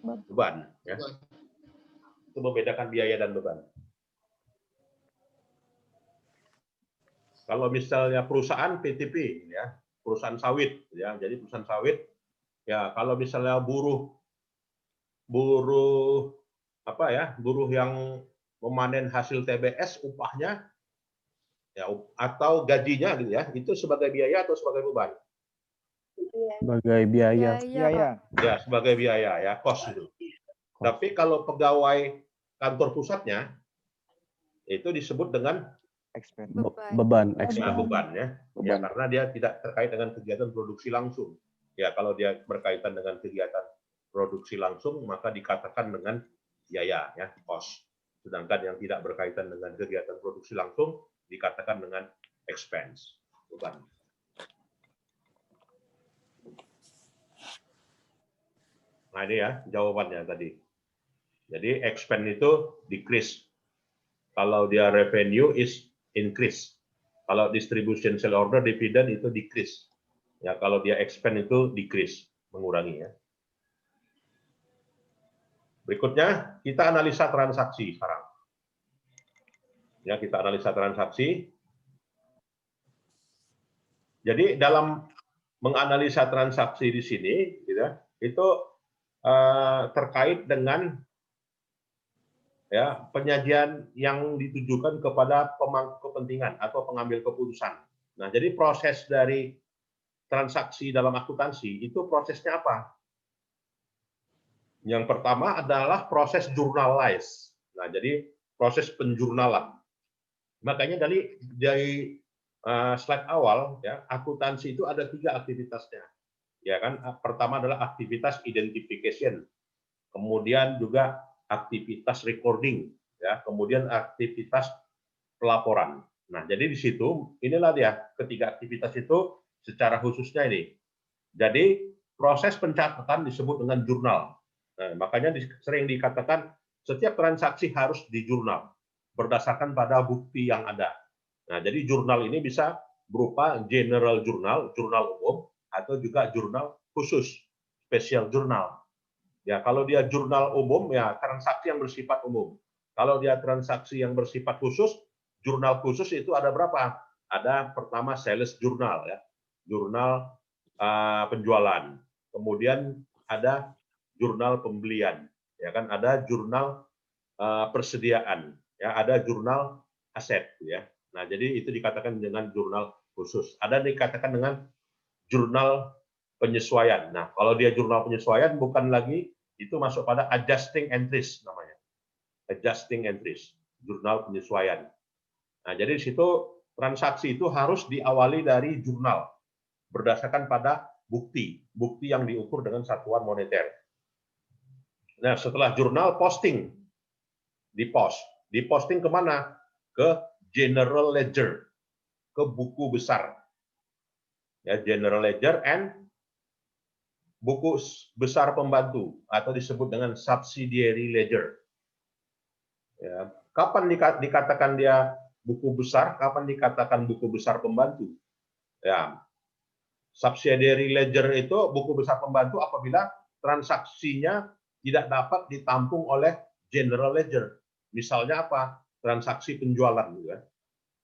Speaker 1: beban. Ya. Itu membedakan biaya dan beban. Kalau misalnya perusahaan PTP, ya, perusahaan sawit, ya, jadi perusahaan sawit, ya kalau misalnya buruh yang memanen hasil TBS, upahnya, ya, atau gajinya, gitu ya, itu sebagai biaya atau sebagai beban?
Speaker 2: Sebagai biaya.
Speaker 3: Biaya.
Speaker 1: Ya, sebagai biaya, ya, cost itu. Tapi kalau pegawai kantor pusatnya itu disebut dengan
Speaker 2: beban
Speaker 1: beban ya. Ya, karena dia tidak terkait dengan kegiatan produksi langsung. Ya, kalau dia berkaitan dengan kegiatan produksi langsung maka dikatakan dengan biaya ya, cost. Sedangkan yang tidak berkaitan dengan kegiatan produksi langsung dikatakan dengan expense, beban. Nah, ini ya jawabannya tadi. Jadi expense itu decrease. Kalau dia revenue is increase. Kalau distribution sale order dividend itu decrease. Ya, kalau dia expense itu decrease, mengurangi ya. Berikutnya kita analisa transaksi sekarang. Ya, kita analisa transaksi. Jadi dalam menganalisa transaksi di sini, gitu, itu terkait dengan ya penyajian yang ditujukan kepada pemangku kepentingan atau pengambil keputusan. Nah, jadi proses dari transaksi dalam akuntansi itu prosesnya apa? Yang pertama adalah proses journalize. Nah, jadi proses penjurnalan. Makanya dari slide awal ya, akuntansi itu ada 3 aktivitasnya. Ya kan? Pertama adalah aktivitas identification. Kemudian juga aktivitas recording, ya, kemudian aktivitas pelaporan. Nah, jadi di situ inilah dia ketiga aktivitas itu secara khususnya ini. Jadi proses pencatatan disebut dengan jurnal. Nah, makanya sering dikatakan setiap transaksi harus dijurnal berdasarkan pada bukti yang ada. Nah, jadi jurnal ini bisa berupa general jurnal, jurnal umum, atau juga jurnal khusus, special jurnal. Ya, kalau dia jurnal umum, ya transaksi yang bersifat umum. Kalau dia transaksi yang bersifat khusus, jurnal khusus itu ada berapa? Ada pertama sales jurnal, ya, jurnal penjualan. Kemudian ada jurnal pembelian, ya kan? Ada jurnal persediaan, ya, ada jurnal aset, ya. Nah, jadi itu dikatakan dengan jurnal khusus. Ada dikatakan dengan jurnal penyesuaian. Nah, kalau dia jurnal penyesuaian bukan lagi itu masuk pada adjusting entries namanya. Adjusting entries, jurnal penyesuaian. Nah, jadi di situ transaksi itu harus diawali dari jurnal berdasarkan pada bukti yang diukur dengan satuan moneter. Nah, setelah jurnal posting, diposting kemana? Ke general ledger, ke buku besar. Ya, general ledger and buku besar pembantu atau disebut dengan subsidiary ledger. Ya, kapan dikatakan dia buku besar? Kapan dikatakan buku besar pembantu? Ya, subsidiary ledger itu buku besar pembantu apabila transaksinya tidak dapat ditampung oleh general ledger. Misalnya apa? Transaksi penjualan, ya.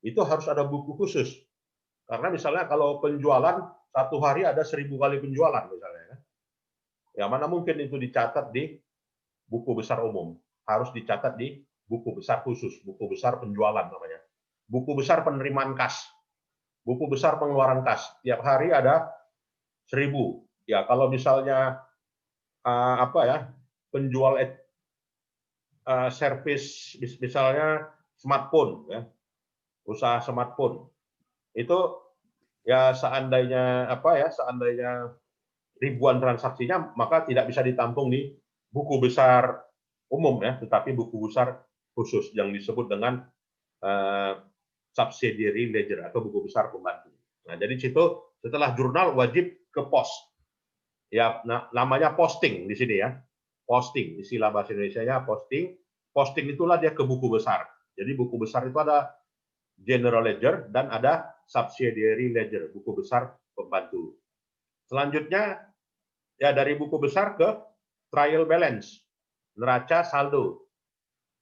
Speaker 1: Itu harus ada buku khusus. Karena misalnya kalau penjualan satu hari ada 1000 kali penjualan misalnya. Ya, mana mungkin itu dicatat di buku besar umum. Harus dicatat di buku besar khusus, buku besar penjualan namanya. Buku besar penerimaan kas, buku besar pengeluaran kas. Tiap hari ada 1000. Ya, kalau misalnya penjual servis misalnya smartphone, ya, usaha smartphone. Itu ya seandainya seandainya ribuan transaksinya maka tidak bisa ditampung di buku besar umum, ya, tetapi buku besar khusus yang disebut dengan subsidiary ledger atau buku besar pembantu. Nah, jadi situ setelah jurnal wajib ke pos. Ya, namanya posting di sini, ya. Posting, istilah bahasa Indonesianya posting. Posting itulah dia ke buku besar. Jadi buku besar itu ada general ledger dan ada subsidiary ledger, buku besar pembantu. Selanjutnya ya dari buku besar ke trial balance, neraca saldo.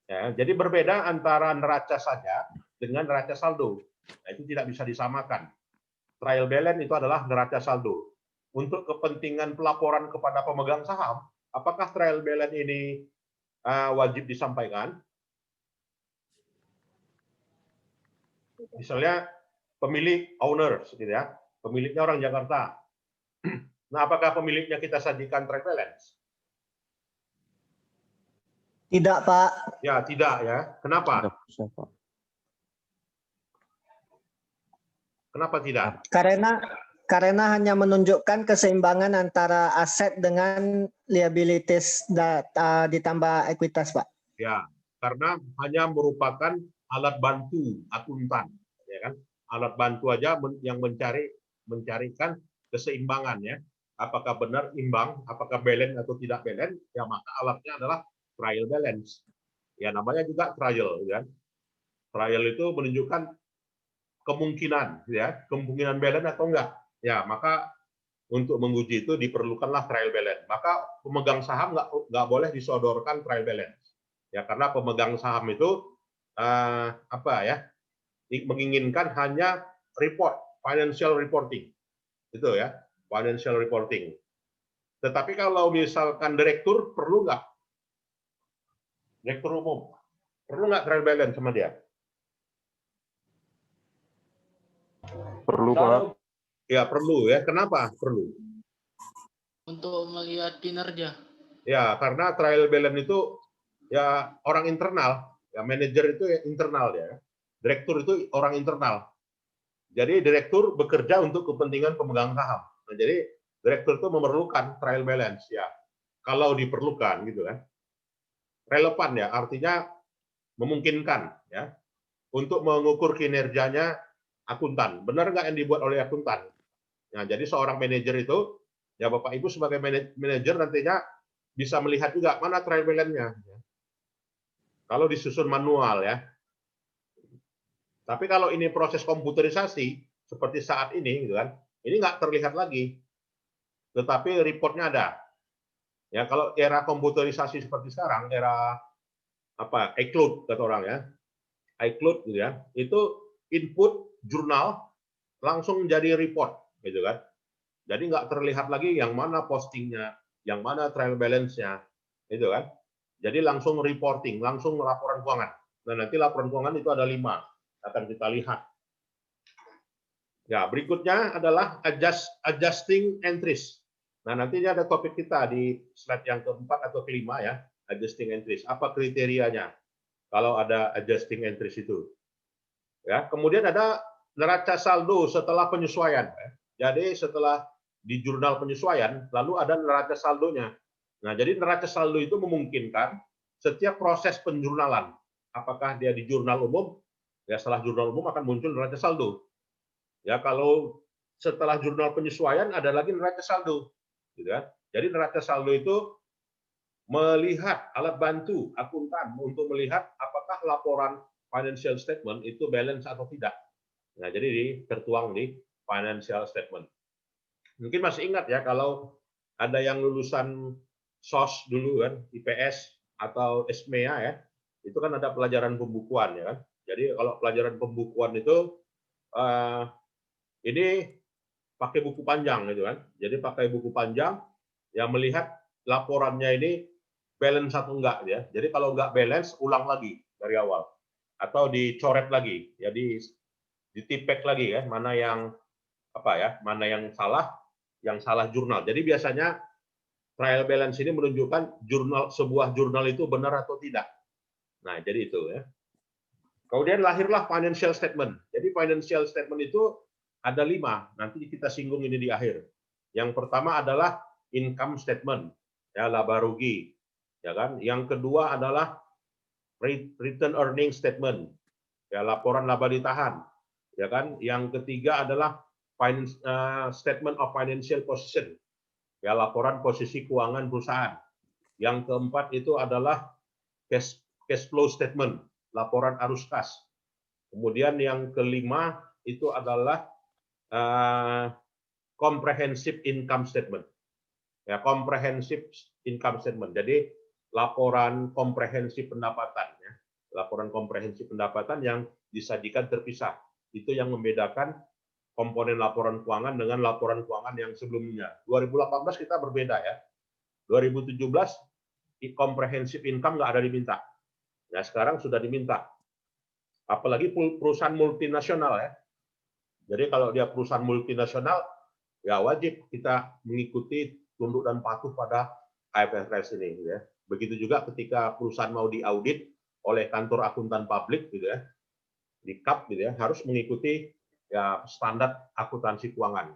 Speaker 1: Ya, jadi berbeda antara neraca saja dengan neraca saldo. Nah, itu tidak bisa disamakan. Trial balance itu adalah neraca saldo. Untuk kepentingan pelaporan kepada pemegang saham, apakah trial balance ini wajib disampaikan? Misalnya pemilik owner, gitu ya, pemiliknya orang Jakarta. Nah, apakah pemiliknya kita sajikan trial balance?
Speaker 3: Tidak, Pak.
Speaker 1: Ya, tidak ya. Kenapa?
Speaker 2: Tidak bisa, Pak.
Speaker 1: Kenapa tidak?
Speaker 3: Karena hanya menunjukkan keseimbangan antara aset dengan liabilities ditambah ekuitas, Pak.
Speaker 1: Ya, karena hanya merupakan alat bantu akuntan, ya kan? Alat bantu aja yang mencarikan keseimbangan ya. Apakah benar imbang, apakah balance atau tidak balance, ya maka alatnya adalah trial balance. Ya namanya juga trial, kan? Trial itu menunjukkan kemungkinan, ya, kemungkinan balance atau enggak. Ya, maka untuk menguji itu diperlukanlah trial balance. Maka pemegang saham nggak boleh disodorkan trial balance. Ya, karena pemegang saham itu apa ya? Menginginkan hanya report, financial reporting. Itu ya, financial reporting. Tetapi kalau misalkan direktur perlu nggak? Direktur umum perlu nggak trial balance sama dia?
Speaker 2: Perlu, Pak.
Speaker 1: Ya perlu ya. Kenapa perlu?
Speaker 4: Untuk melihat kinerja.
Speaker 1: Ya karena trial balance itu ya orang internal, ya manajer itu ya internal ya. Direktur itu orang internal. Jadi direktur bekerja untuk kepentingan pemegang saham. Nah, jadi direktur itu memerlukan trial balance ya. Kalau diperlukan gitu kan. Relevan ya, artinya memungkinkan ya untuk mengukur kinerjanya akuntan. Benar nggak yang dibuat oleh akuntan? Nah, jadi seorang manajer itu ya Bapak Ibu sebagai manajer nantinya bisa melihat juga mana trial balance-nya. Kalau disusun manual ya. Tapi kalau ini proses komputerisasi seperti saat ini gitu kan, ini nggak terlihat lagi. Tetapi reportnya ada. Ya kalau era komputerisasi seperti sekarang, era apa iCloud kata orang ya, iCloud gitu ya, itu input jurnal langsung jadi report gitu kan. Jadi nggak terlihat lagi yang mana postingnya, yang mana trial balance-nya, itu kan. Jadi langsung reporting, langsung laporan keuangan. Nah nanti laporan keuangan itu ada 5, akan kita lihat. Ya berikutnya adalah adjusting entries. Nah nantinya ada topik kita di slide yang keempat atau kelima ya, adjusting entries. Apa kriterianya kalau ada adjusting entries itu? Ya, kemudian ada neraca saldo setelah penyesuaian. Jadi setelah di jurnal penyesuaian, lalu ada neraca saldonya. Nah, jadi neraca saldo itu memungkinkan setiap proses penjurnalan. Apakah dia di jurnal umum? Ya, setelah jurnal umum akan muncul neraca saldo. Ya, kalau setelah jurnal penyesuaian ada lagi neraca saldo. Gitu kan? Jadi neraca saldo itu melihat alat bantu akuntan untuk melihat apakah laporan financial statement itu balance atau tidak. Nah, jadi tertuang di financial statement. Mungkin masih ingat ya kalau ada yang lulusan SOS dulu kan, IPS atau SMEA ya, itu kan ada pelajaran pembukuan ya kan. Jadi kalau pelajaran pembukuan itu ini pakai buku panjang gitu kan. Jadi pakai buku panjang yang melihat laporannya ini balance atau enggak ya. Jadi kalau enggak balance ulang lagi dari awal atau dicoret lagi. Jadi ditipek lagi ya, mana yang apa ya, mana yang salah jurnal. Jadi biasanya trial balance ini menunjukkan sebuah jurnal itu benar atau tidak. Nah, jadi itu ya. Kemudian lahirlah financial statement. Jadi financial statement itu ada 5. Nanti kita singgung ini di akhir. Yang pertama adalah income statement, ya laba rugi, ya kan. Yang kedua adalah return earning statement, ya laporan laba ditahan, ya kan. Yang ketiga adalah statement of financial position, ya laporan posisi keuangan perusahaan. Yang keempat itu adalah cash flow statement, laporan arus kas. Kemudian yang kelima itu adalah comprehensive income statement, ya comprehensive income statement. Jadi laporan komprehensif pendapatan, ya. Laporan komprehensif pendapatan yang disajikan terpisah. Itu yang membedakan komponen laporan keuangan dengan laporan keuangan yang sebelumnya. 2018 kita berbeda ya. 2017 komprehensif income nggak ada diminta. Nah sekarang sudah diminta. Apalagi perusahaan multinasional ya. Jadi kalau dia perusahaan multinasional, ya wajib kita mengikuti tunduk dan patuh pada IFRS ini. Ya. Begitu juga ketika perusahaan mau diaudit oleh kantor akuntan publik gitu ya, di KAP gitu ya, harus mengikuti ya standar akuntansi keuangan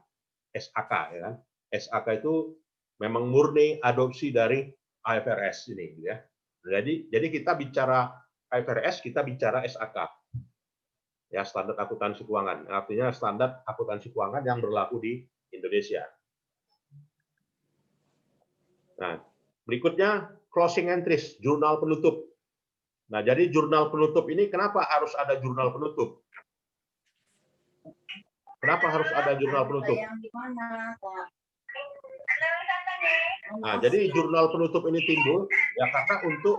Speaker 1: SAK ya kan. SAK itu memang murni adopsi dari IFRS ini gitu ya. Jadi kita bicara IFRS, kita bicara SAK. Ya, standar akuntansi keuangan. Artinya standar akuntansi keuangan yang berlaku di Indonesia. Nah, berikutnya closing entries, jurnal penutup. Nah, jadi jurnal penutup ini kenapa harus ada jurnal penutup? Kenapa harus ada jurnal penutup? Nah, jadi jurnal penutup ini timbul ya karena untuk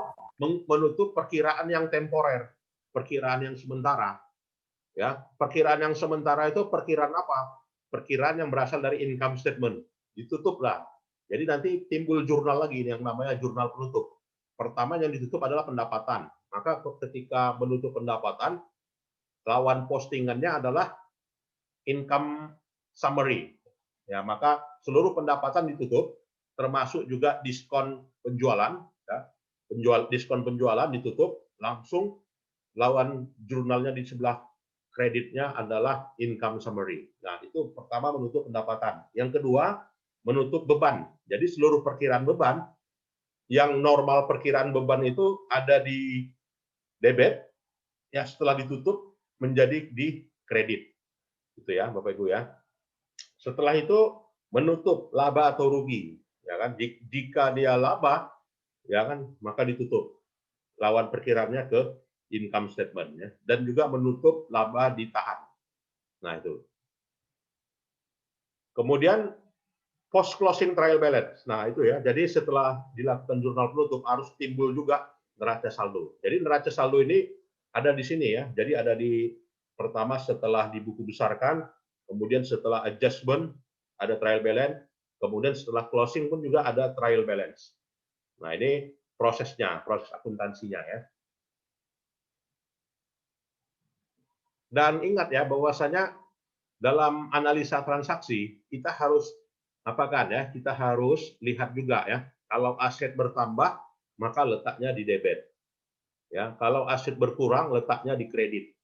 Speaker 1: menutup perkiraan yang temporer, perkiraan yang sementara. Ya, perkiraan yang sementara itu perkiraan apa? Perkiraan yang berasal dari income statement. Ditutuplah. Jadi nanti timbul jurnal lagi yang namanya jurnal penutup. Pertama yang ditutup adalah pendapatan. Maka ketika menutup pendapatan, lawan postingannya adalah income summary. Ya, maka seluruh pendapatan ditutup, termasuk juga diskon penjualan. Ya, diskon penjualan ditutup, langsung lawan jurnalnya di sebelah kreditnya adalah income summary. Nah, itu pertama menutup pendapatan. Yang kedua, menutup beban. Jadi seluruh perkiraan beban, yang normal perkiraan beban itu ada di debit, ya setelah ditutup menjadi di kredit. Itu ya, Bapak Ibu ya. Setelah itu menutup laba atau rugi, ya kan? Jika dia laba, ya kan, maka ditutup. Lawan perkiraannya ke income statement ya, dan juga menutup laba ditahan. Nah, itu. Kemudian post closing trial balance. Nah, itu ya. Jadi setelah dilakukan jurnal penutup harus timbul juga neraca saldo. Jadi neraca saldo ini ada di sini ya. Jadi ada di pertama setelah di buku besarkan, kemudian setelah adjustment ada trial balance, kemudian setelah closing pun juga ada trial balance. Nah, ini prosesnya, proses akuntansinya ya. Dan ingat ya bahwasanya dalam analisa transaksi kita harus apakan ya? Kita harus lihat juga ya. Kalau aset bertambah maka letaknya di debit. Ya, kalau aset berkurang letaknya di kredit.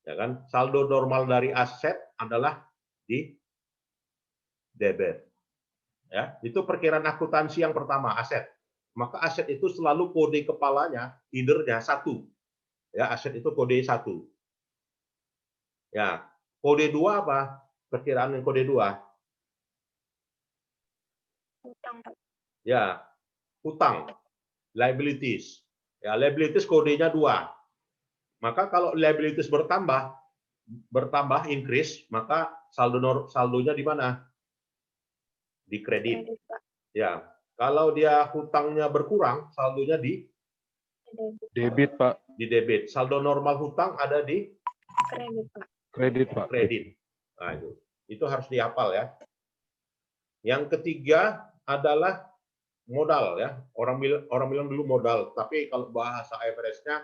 Speaker 1: Ya kan? Saldo normal dari aset adalah di debit. Ya, itu perkiraan akuntansi yang pertama, aset. Maka aset itu selalu kode kepalanya either-nya 1. Ya, aset itu kode 1. Ya, kode 2 apa? Perkiraan yang kode 2. Ya, hutang, liabilities. Ya, liabilities kodenya 2. Maka kalau liabilities bertambah increase, maka saldonya di mana? Di kredit. Ya, kalau dia hutangnya berkurang, saldonya di
Speaker 2: Debit, Pak.
Speaker 1: Di debit. Saldo normal hutang ada di
Speaker 5: Kredit, Pak.
Speaker 2: Kredit, Pak.
Speaker 1: kredit. Nah, itu harus dihafal ya. Yang ketiga adalah modal ya. Orang bilang dulu modal, tapi kalau bahasa IFRS-nya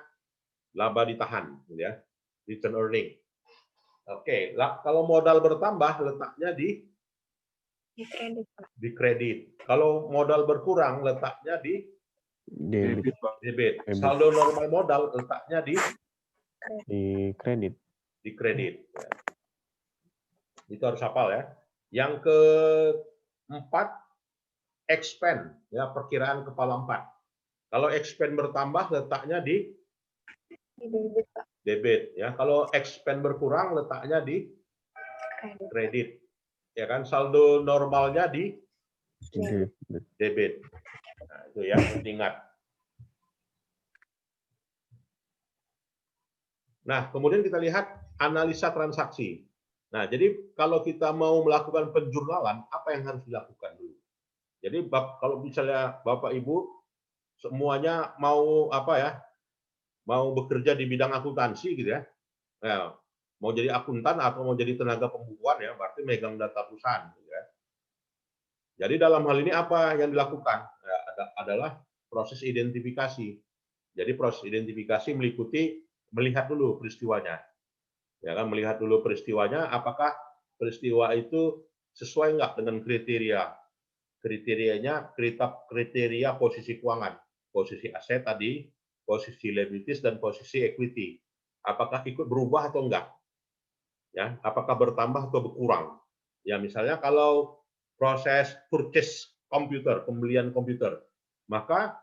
Speaker 1: laba ditahan gitu ya. Return earning. Oke, kalau modal bertambah letaknya di
Speaker 5: Kredit, Pak.
Speaker 1: di kredit. Kalau modal berkurang letaknya di
Speaker 2: Debit, Pak.
Speaker 1: debit. Saldo normal modal letaknya di
Speaker 2: kredit.
Speaker 1: Di kredit. Itu harus hafal ya. Yang keempat, expand ya, perkiraan kepala 4. Kalau expand bertambah letaknya di
Speaker 5: Debit, Pak.
Speaker 1: debit ya. Kalau expand berkurang letaknya di kredit. Ya kan, saldo normalnya di debit. Nah, itu ya, ingat. Nah, kemudian kita lihat analisa transaksi. Nah, jadi kalau kita mau melakukan penjurnalan, apa yang harus dilakukan dulu? Jadi kalau misalnya Bapak Ibu semuanya mau apa ya? Mau bekerja di bidang akuntansi gitu ya. Nah, mau jadi akuntan atau mau jadi tenaga pembukuan ya, berarti megang data perusahaan gitu ya. Jadi dalam hal ini apa yang dilakukan? Ya, adalah proses identifikasi. Jadi proses identifikasi meliputi melihat dulu peristiwanya. Ya kan, melihat dulu peristiwanya, apakah peristiwa itu sesuai nggak dengan kriteria. Kriterianya kriteria posisi keuangan. posisi aset tadi, posisi liabilities dan posisi equity. Apakah ikut berubah atau enggak? Ya, apakah bertambah atau berkurang? Ya, misalnya kalau proses purchase komputer, pembelian komputer, maka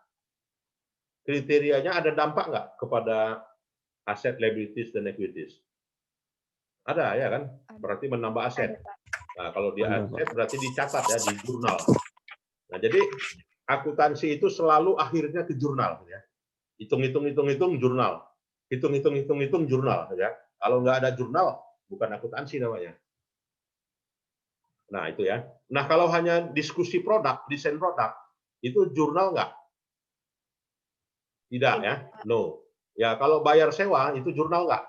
Speaker 1: kriterianya ada dampak nggak kepada aset, liabilities, dan equities? Ada ya kan? Berarti menambah aset.
Speaker 5: Ada, Pak.
Speaker 1: Nah, kalau dia
Speaker 2: Ada, Pak.
Speaker 1: aset berarti dicatat ya di jurnal. Nah, jadi akuntansi itu selalu akhirnya ke jurnal ya. Hitung jurnal. Hitung jurnal ya. Kalau nggak ada jurnal bukan akuntansi namanya. Nah, itu ya. Nah, kalau hanya diskusi produk, desain produk, itu jurnal nggak? Tidak ya? No. Ya, kalau bayar sewa itu jurnal nggak?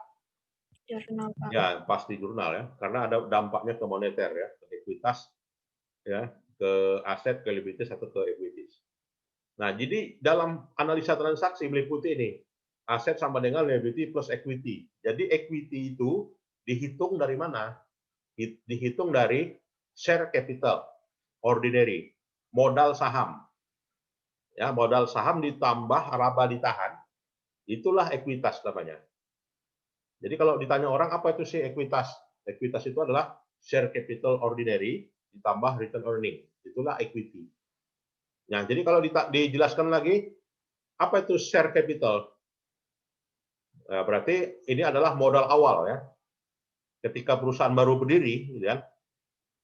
Speaker 5: Jurnal, Pak.
Speaker 1: Ya, pasti jurnal ya. Karena ada dampaknya ke moneter ya, ke ekuitas ya, ke aset, ke liabilities atau ke equities. Nah, jadi dalam analisa transaksi meliputi ini, aset sama dengan liability plus equity. Jadi equity itu dihitung dari mana? Dihitung dari share capital ordinary, modal saham. Ya, modal saham ditambah laba ditahan, itulah ekuitas namanya. Jadi kalau ditanya orang apa itu sih ekuitas? Ekuitas itu adalah share capital ordinary ditambah return earning. Itulah equity. Nah, jadi kalau dijelaskan lagi apa itu share capital? Nah, berarti ini adalah modal awal ya. Ketika perusahaan baru berdiri, gitu kan,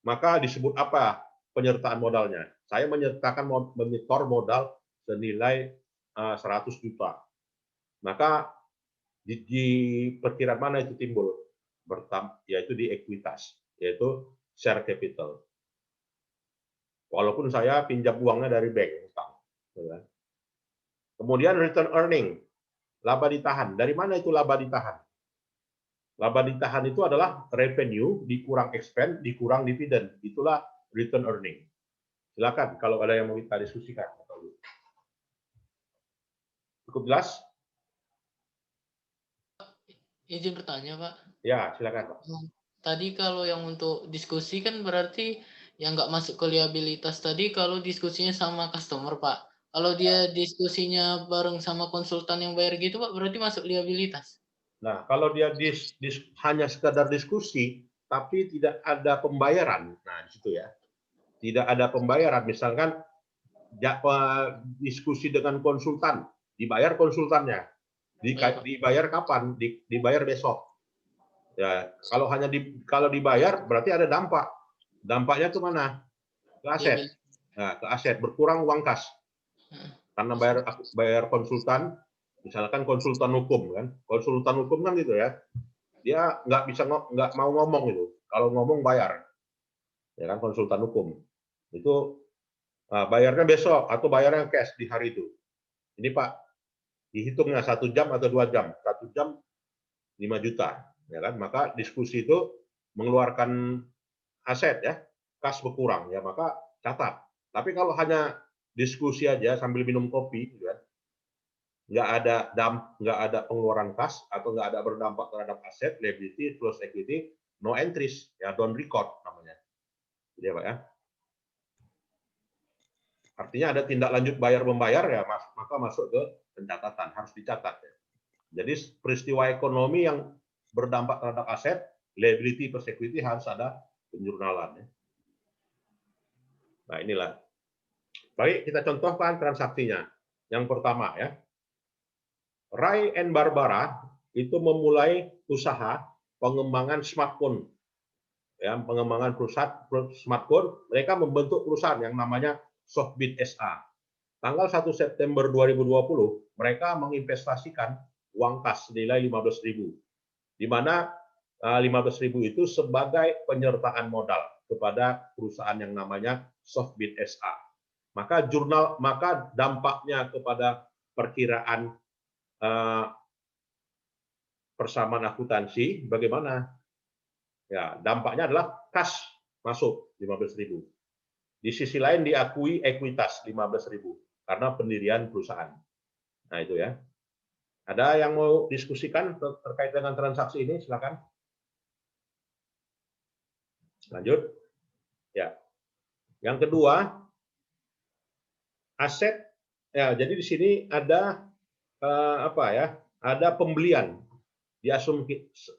Speaker 1: maka disebut apa penyertaan modalnya? Saya menyertakan menyetor modal senilai 100 juta. Maka di perkiraan mana itu timbul? Yaitu di ekuitas, yaitu share capital. Walaupun saya pinjam uangnya dari bank, gitu kan. Kemudian return earning, laba ditahan. Dari mana itu laba ditahan? Laba ditahan itu adalah revenue dikurang expense dikurang dividen. Itulah return earning. Silakan kalau ada yang mau kita diskusikan. Cukup jelas?
Speaker 4: Izin bertanya, Pak.
Speaker 1: Ya, silakan, Pak.
Speaker 4: Tadi kalau yang untuk diskusi kan berarti yang nggak masuk ke liabilitas tadi kalau diskusinya sama customer, Pak. Kalau dia diskusinya bareng sama konsultan yang bayar gitu, Pak, berarti masuk liabilitas.
Speaker 1: Nah, kalau dia hanya sekedar diskusi, tapi tidak ada pembayaran, nah di situ ya. Tidak ada pembayaran, misalkan diskusi dengan konsultan, dibayar konsultannya, dibayar kapan? Dibayar besok. Ya, kalau dibayar berarti ada dampak. Dampaknya ke mana? Ke aset. Nah, ke aset berkurang uang kas. Karena bayar konsultan, misalkan konsultan hukum kan, konsultan hukum kan gitu ya, dia nggak mau ngomong itu, kalau ngomong bayar, ya kan konsultan hukum itu bayarnya besok atau bayarnya cash di hari itu. Ini Pak, dihitungnya 1 jam atau 2 jam, 1 jam 5 juta, ya kan? Maka diskusi itu mengeluarkan aset ya, kas berkurang ya, maka catat. Tapi kalau hanya diskusi aja sambil minum kopi, gitu kan, nggak ada pengeluaran kas atau nggak ada berdampak terhadap aset, liability plus equity, no entries ya, don't record namanya. Jadi ya Pak ya. Artinya ada tindak lanjut bayar membayar ya, maka masuk ke pencatatan, harus dicatat ya. Jadi peristiwa ekonomi yang berdampak terhadap aset, liability plus equity harus ada penjurnalan ya. Nah, inilah. Baik, kita contohkan transaksinya. Yang pertama ya. Ray and Barbara itu memulai usaha pengembangan smartphone. Ya, pengembangan perusahaan smartphone, mereka membentuk perusahaan yang namanya Softbit SA. Tanggal 1 September 2020, mereka menginvestasikan uang kas senilai 15.000, di mana 15.000 itu sebagai penyertaan modal kepada perusahaan yang namanya Softbit SA. Maka dampaknya kepada perkiraan persamaan akuntansi bagaimana? Ya, dampaknya adalah kas masuk 15.000. Di sisi lain diakui ekuitas 15.000 karena pendirian perusahaan. Nah, itu ya. Ada yang mau diskusikan terkait dengan transaksi ini? Silakan. Lanjut. Ya. Yang kedua, aset Ya, jadi di sini ada apa ya? Ada pembelian.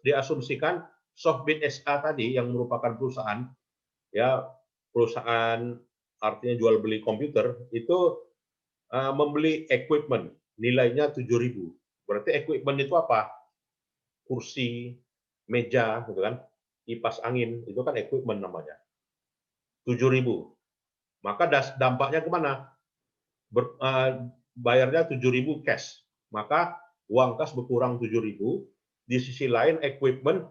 Speaker 1: Diasumsikan Softbit SA tadi yang merupakan perusahaan, ya perusahaan artinya jual beli komputer itu membeli equipment nilainya 7.000. Berarti equipment itu apa? Kursi, meja, gitu kan? Kipas angin, itu kan equipment namanya. 7.000. Maka dampaknya kemana? Bayarnya 7.000 cash. Maka uang kas berkurang 7.000. Di sisi lain equipment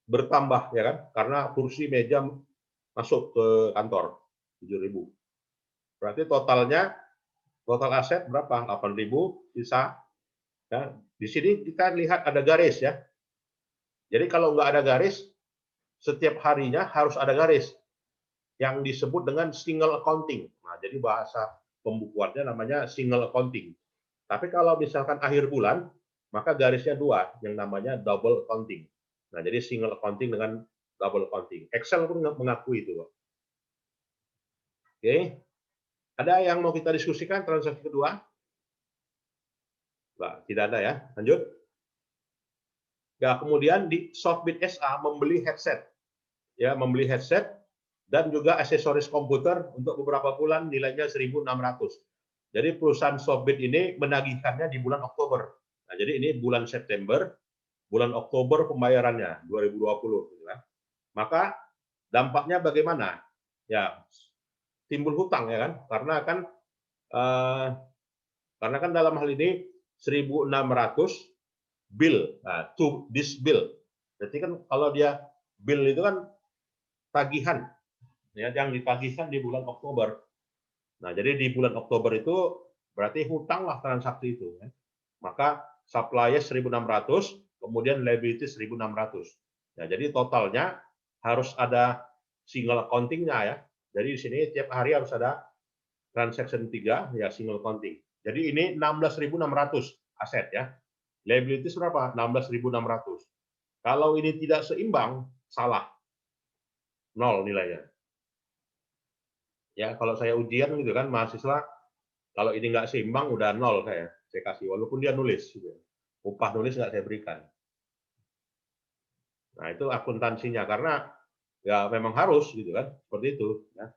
Speaker 1: bertambah, ya kan? Karena kursi meja masuk ke kantor 7.000. Berarti total aset berapa? 8.000 sisa. Ya, di sini kita lihat ada garis ya. Jadi kalau nggak ada garis, setiap harinya harus ada garis yang disebut dengan single accounting. Nah, jadi bahasa pembukuannya namanya single accounting. Tapi kalau misalkan akhir bulan, maka garisnya dua, yang namanya double accounting. Nah, jadi single accounting dengan double accounting. Excel pun mengakui itu. Oke. Ada yang mau kita diskusikan transaksi kedua? Enggak, tidak ada ya. Lanjut. Ya, kemudian di Softbit SA membeli headset. Ya, membeli headset dan juga aksesoris komputer untuk beberapa bulan nilainya 1.600. Jadi perusahaan Softbit ini menagihkannya di bulan Oktober. Nah, jadi ini bulan September, bulan Oktober pembayarannya 2020 gitu kan. Maka dampaknya bagaimana? Ya, timbul hutang ya kan? Karena kan dalam hal ini 1.600 bill. Nah, to this bill. Berarti kan kalau dia bill itu kan tagihan ya, yang ditagihkan di bulan Oktober. Nah, jadi di bulan Oktober itu berarti hutang lah transaksi itu. Ya. Maka supply 1.600, kemudian liability 1.600. Ya, jadi totalnya harus ada single accounting-nya ya. Jadi di sini tiap hari harus ada transaction 3 ya single accounting. Jadi ini 16.600 aset ya. Liability berapa? 16.600. Kalau ini tidak seimbang, salah. 0 nilainya. Ya, kalau saya ujian gitu kan, mahasiswa kalau ini nggak seimbang udah 0 saya kasih, walaupun dia nulis. Gitu. Upah nulis nggak saya berikan. Nah, itu akuntansinya, karena ya memang harus gitu kan, seperti itu. Ya.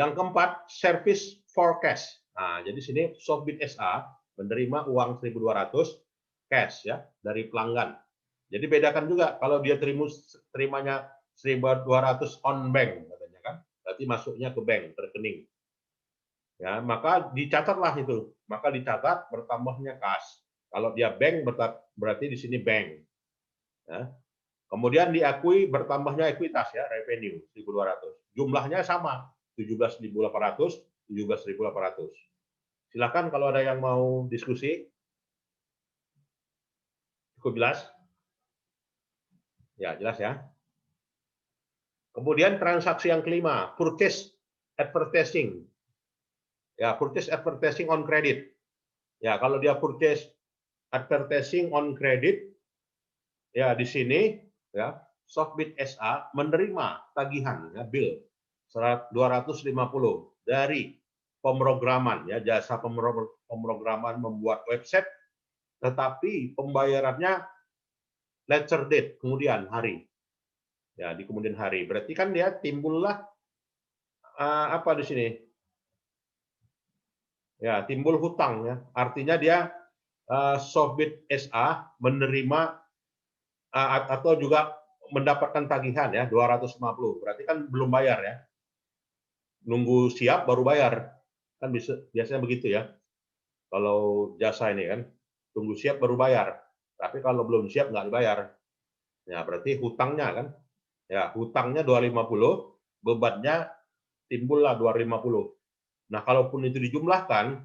Speaker 1: Yang keempat, service forecast. Nah, jadi sini Softbit SA menerima uang 1.200 cash ya dari pelanggan. Jadi bedakan juga kalau dia terimanya 1.200 on bank katanya kan, berarti masuknya ke bank rekening. Ya, maka dicatatlah itu. Maka dicatat bertambahnya kas. Kalau dia bank berarti di sini bank. Ya. Kemudian diakui bertambahnya ekuitas ya, revenue 1.200. Jumlahnya sama, 17.800, 17.800. Silakan kalau ada yang mau diskusi. Cukup jelas? Ya, jelas ya. Kemudian transaksi yang kelima, purchase advertising. Ya, purchase advertising on credit. Ya, kalau dia purchase advertising on credit, ya di sini ya Softbit SA menerima tagihan ya bill 250 dari pemrograman ya, jasa pemrograman membuat website, tetapi pembayarannya later date, kemudian hari. Ya, di kemudian hari. Berarti kan dia timbullah apa di sini? Ya, timbul hutang ya. Artinya dia Softbit SA menerima atau juga mendapatkan tagihan ya 250. Berarti kan belum bayar ya. Nunggu siap baru bayar. Kan biasanya begitu ya. Kalau jasa ini kan tunggu siap baru bayar. Tapi kalau belum siap nggak dibayar. Ya, berarti hutangnya kan. Ya, hutangnya 250, bebannya timbullah 250. Nah, kalaupun itu dijumlahkan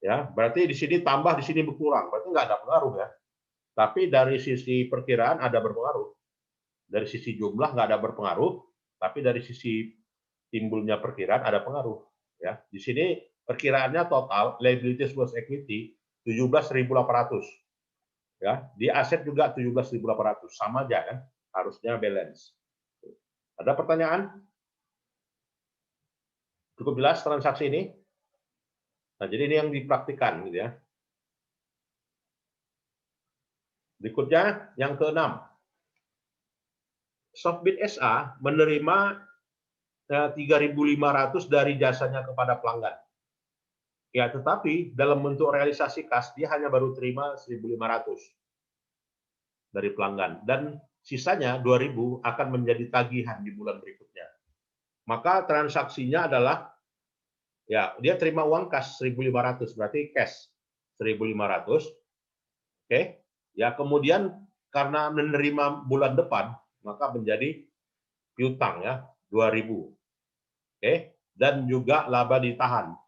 Speaker 1: ya, berarti di sini tambah, di sini berkurang. Berarti nggak ada pengaruh ya. Tapi dari sisi perkiraan ada berpengaruh. Dari sisi jumlah nggak ada berpengaruh, tapi dari sisi timbulnya perkiraan ada pengaruh. Ya, di sini perkiraannya total liabilities plus equity 17.800. Ya, di aset juga 17.800, sama aja kan? Harusnya balance. Ada pertanyaan? Cukup jelas transaksi ini? Nah, jadi ini yang dipraktikkan gitu ya. Berikutnya yang keenam. Softbit SA menerima 3.500 dari jasanya kepada pelanggan. Ya, tetapi dalam bentuk realisasi kas dia hanya baru terima 1.500 dari pelanggan dan sisanya 2.000 akan menjadi tagihan di bulan berikutnya. Maka transaksinya adalah ya dia terima uang kas 1.500 berarti cash 1.500. Oke. Ya, kemudian karena menerima bulan depan maka menjadi piutang ya 2.000. Oke, dan juga laba ditahan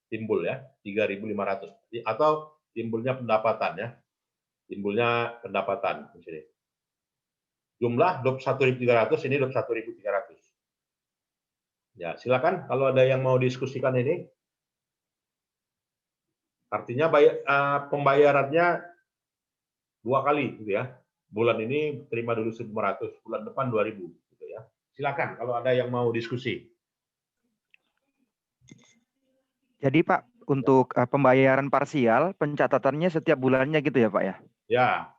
Speaker 1: timbul ya 3.500 atau timbulnya pendapatan ya. Timbulnya pendapatan di sini. Jumlah 21.300 ini 21.300. Ya, silakan kalau ada yang mau diskusikan ini. Artinya pembayarannya 2 kali gitu ya. Bulan ini terima dulu 1.500, bulan depan 2.000 gitu ya. Silakan kalau ada yang mau diskusi.
Speaker 6: Jadi Pak, untuk pembayaran parsial, pencatatannya setiap bulannya gitu ya Pak ya?
Speaker 1: Ya,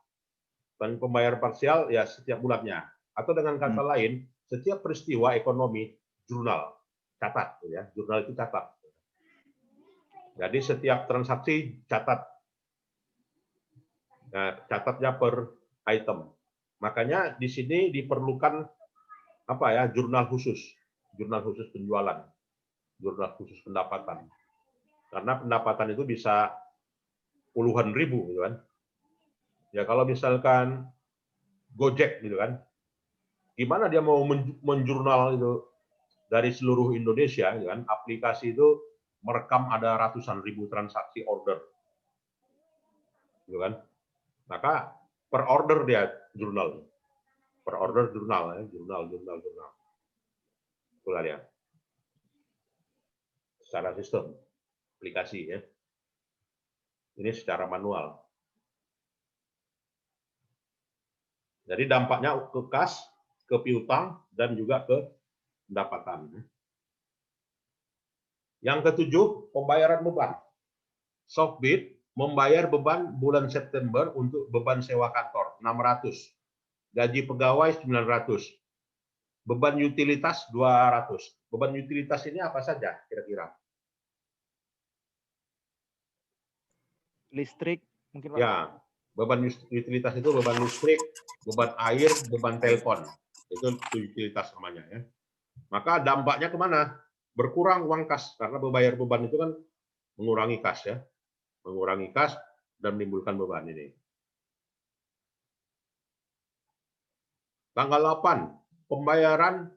Speaker 1: dan pembayaran parsial ya setiap bulannya. Atau dengan kata lain, setiap peristiwa ekonomi jurnal catat, ya. Jurnal itu catat. Jadi setiap transaksi catat. Nah, catatnya per item. Makanya di sini diperlukan apa ya? Jurnal khusus penjualan, jurnal khusus pendapatan. Karena pendapatan itu bisa puluhan ribu, gitu kan? Ya kalau misalkan Gojek, gitu kan? Gimana dia mau menjurnal itu dari seluruh Indonesia, gitu kan? Aplikasi itu merekam ada ratusan ribu transaksi order, gitu kan? Maka per order dia jurnal, per order jurnal, ya, jurnal. Itulah ya. Secara sistem aplikasi ya. Ini secara manual. Jadi dampaknya ke kas, ke piutang, dan juga ke pendapatan. Yang ketujuh, pembayaran beban. Softbit membayar beban bulan September untuk beban sewa kantor 600, gaji pegawai 900, beban utilitas 200. Beban utilitas ini apa saja kira-kira?
Speaker 6: Listrik mungkin Pak?
Speaker 1: Ya, beban utilitas itu beban listrik, beban air, beban telepon. Itu utilitas namanya ya. Maka dampaknya kemana? Berkurang uang kas karena membayar beban itu kan mengurangi kas ya, mengurangi kas dan menimbulkan beban ini. Tanggal 8, pembayaran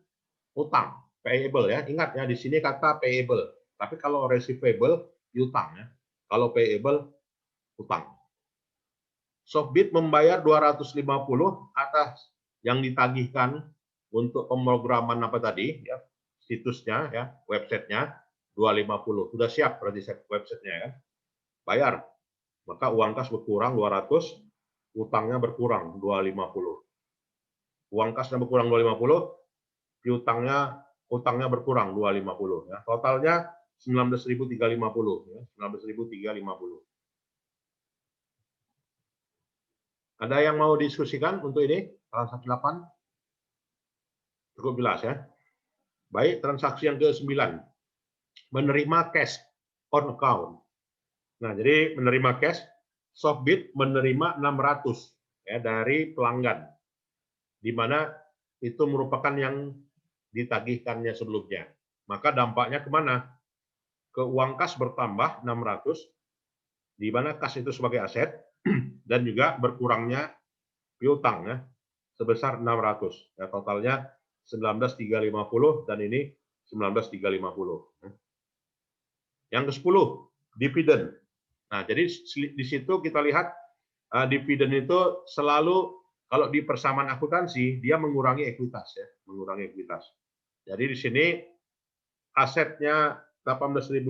Speaker 1: utang, payable ya. Ingat ya di sini kata payable. Tapi kalau receivable utang ya. Kalau payable utang. Softbit membayar 250 atas yang ditagihkan untuk pemrograman apa tadi ya, situsnya ya, websitenya 250. Sudah siap berarti websitenya ya. Bayar. Maka uang kas berkurang 200, utangnya berkurang 250. Uang kasnya berkurang 250, utangnya berkurang 250 ya. Totalnya 19.350 ya, 19.350. Ada yang mau diskusikan untuk ini? Transaksi 8? Cukup jelas ya. Baik, transaksi yang ke-9. Menerima cash on account. Nah, jadi menerima cash, Softbit menerima 600 ya dari pelanggan. Di mana itu merupakan yang ditagihkannya sebelumnya. Maka dampaknya kemana? Ke uang kas bertambah 600, di mana kas itu sebagai aset, dan juga berkurangnya piutang ya, sebesar 600. Ya, totalnya 19.350 dan ini 19.350. Yang ke-10, dividen. Nah, jadi di situ kita lihat dividen itu selalu kalau di persamaan akuntansi dia mengurangi ekuitas ya, mengurangi ekuitas. Jadi di sini asetnya 18.050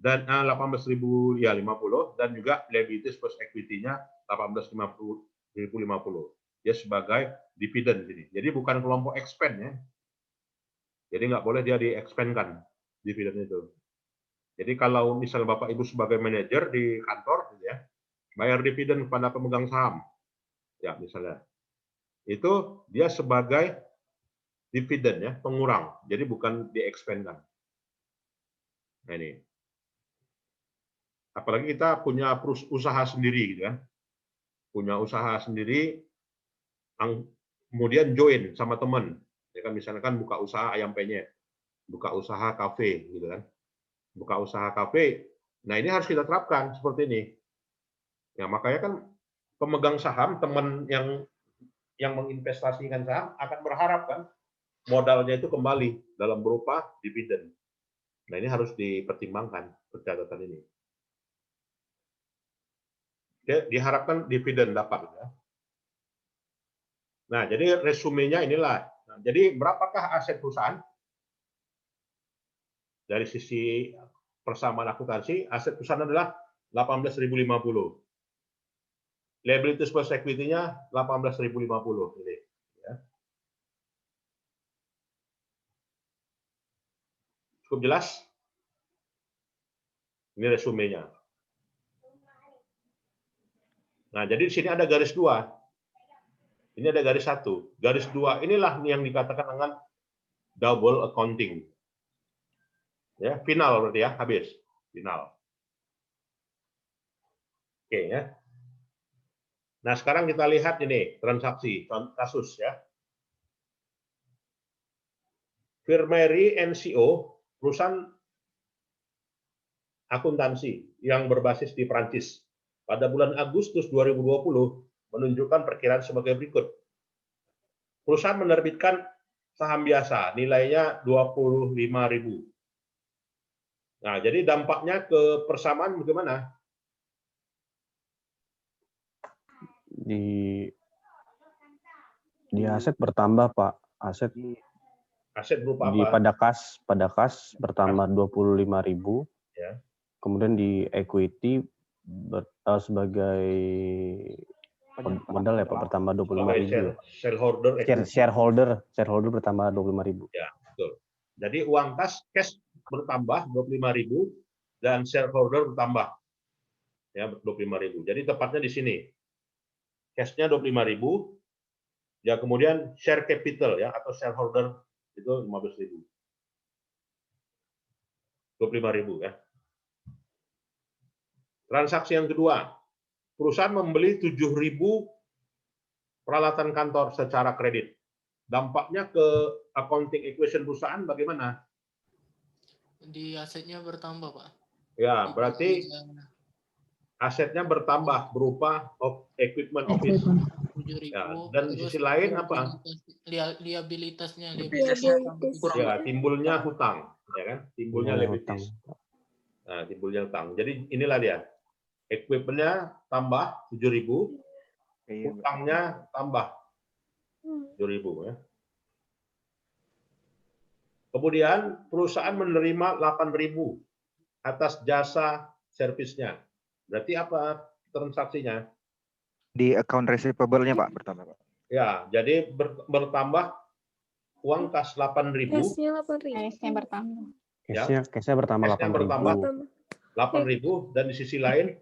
Speaker 1: dan 18.050 dan juga liabilities plus equity-nya 18.050. Dia sebagai dividen sini. Jadi bukan kelompok expand ya. Jadi nggak boleh dia di-expand-kan dividen itu. Jadi kalau misalnya Bapak Ibu sebagai manajer di kantor, ya, bayar dividen kepada pemegang saham, ya misalnya, itu dia sebagai dividen ya, pengurang, jadi bukan di-expand-kan. Nah ini, apalagi kita punya usaha sendiri, gitu kan, punya usaha sendiri, kemudian join sama teman, ya kan, misalnya kan buka usaha ayam penyet, buka usaha kafe, gitu kan, buka usaha kafe. Nah ini harus kita terapkan seperti ini. Ya makanya kan pemegang saham, teman yang menginvestasikan saham akan berharap kan modalnya itu kembali dalam berupa dividen. Nah ini harus dipertimbangkan pencatatan ini. Oke, diharapkan dividen dapat. Ya. Nah jadi resumenya inilah. Nah, jadi berapakah aset perusahaan? Dari sisi persamaan akuntansi, aset perusahaan adalah 18.050. Liabilities plus equity-nya 18.050 ini. Ya. Cukup jelas? Ini resumenya. Nah, jadi di sini ada garis 2. Ini ada garis 1. Garis 2 inilah yang dikatakan dengan double accounting. Ya, final berarti ya, habis. Final. Oke ya. Nah, sekarang kita lihat ini transaksi kasus ya. Firmary NCO, perusahaan akuntansi yang berbasis di Prancis. Pada bulan Agustus 2020 menunjukkan perkiraan sebagai berikut. Perusahaan menerbitkan saham biasa, nilainya 25.000. Nah, jadi dampaknya ke persamaan bagaimana?
Speaker 2: Di aset bertambah, Pak. Aset
Speaker 1: Berupa
Speaker 2: di
Speaker 1: apa?
Speaker 2: pada kas bertambah 25.000.
Speaker 1: Ya.
Speaker 2: Kemudian di equity sebagai modal ya Pak bertambah 25.000. Shareholder bertambah 25.000.
Speaker 1: Ya, betul. Jadi uang kas cash bertambah 25.000 dan shareholder bertambah ya 25.000. Jadi tepatnya di sini. Cash-nya 25.000, ya kemudian share capital ya atau shareholder itu 15.000. 25.000 ya. Transaksi yang kedua, perusahaan membeli 7.000 peralatan kantor secara kredit. Dampaknya ke accounting equation perusahaan bagaimana?
Speaker 4: Di asetnya bertambah, Pak.
Speaker 1: Ya, berarti asetnya bertambah berupa equipment office.
Speaker 4: 7.000.
Speaker 1: Ya, dan di sisi lain apa?
Speaker 4: Liabilitasnya
Speaker 1: Ya, timbulnya hutang, ya kan? Timbulnya liabilitas.
Speaker 2: Hutang.
Speaker 1: Nah, timbulnya hutang. Jadi inilah dia. Equipment-nya tambah 7.000, hutangnya tambah 7.000 ya. Kemudian perusahaan menerima 8.000 atas jasa servisnya. Berarti apa transaksinya?
Speaker 6: Di account receivable-nya Pak bertambah Pak.
Speaker 1: Ya, jadi bertambah uang kas 8.000.
Speaker 5: Cashnya 8.000. Cashnya bertambah.
Speaker 2: Cashnya bertambah 8.000.
Speaker 1: 8.000 dan di sisi lain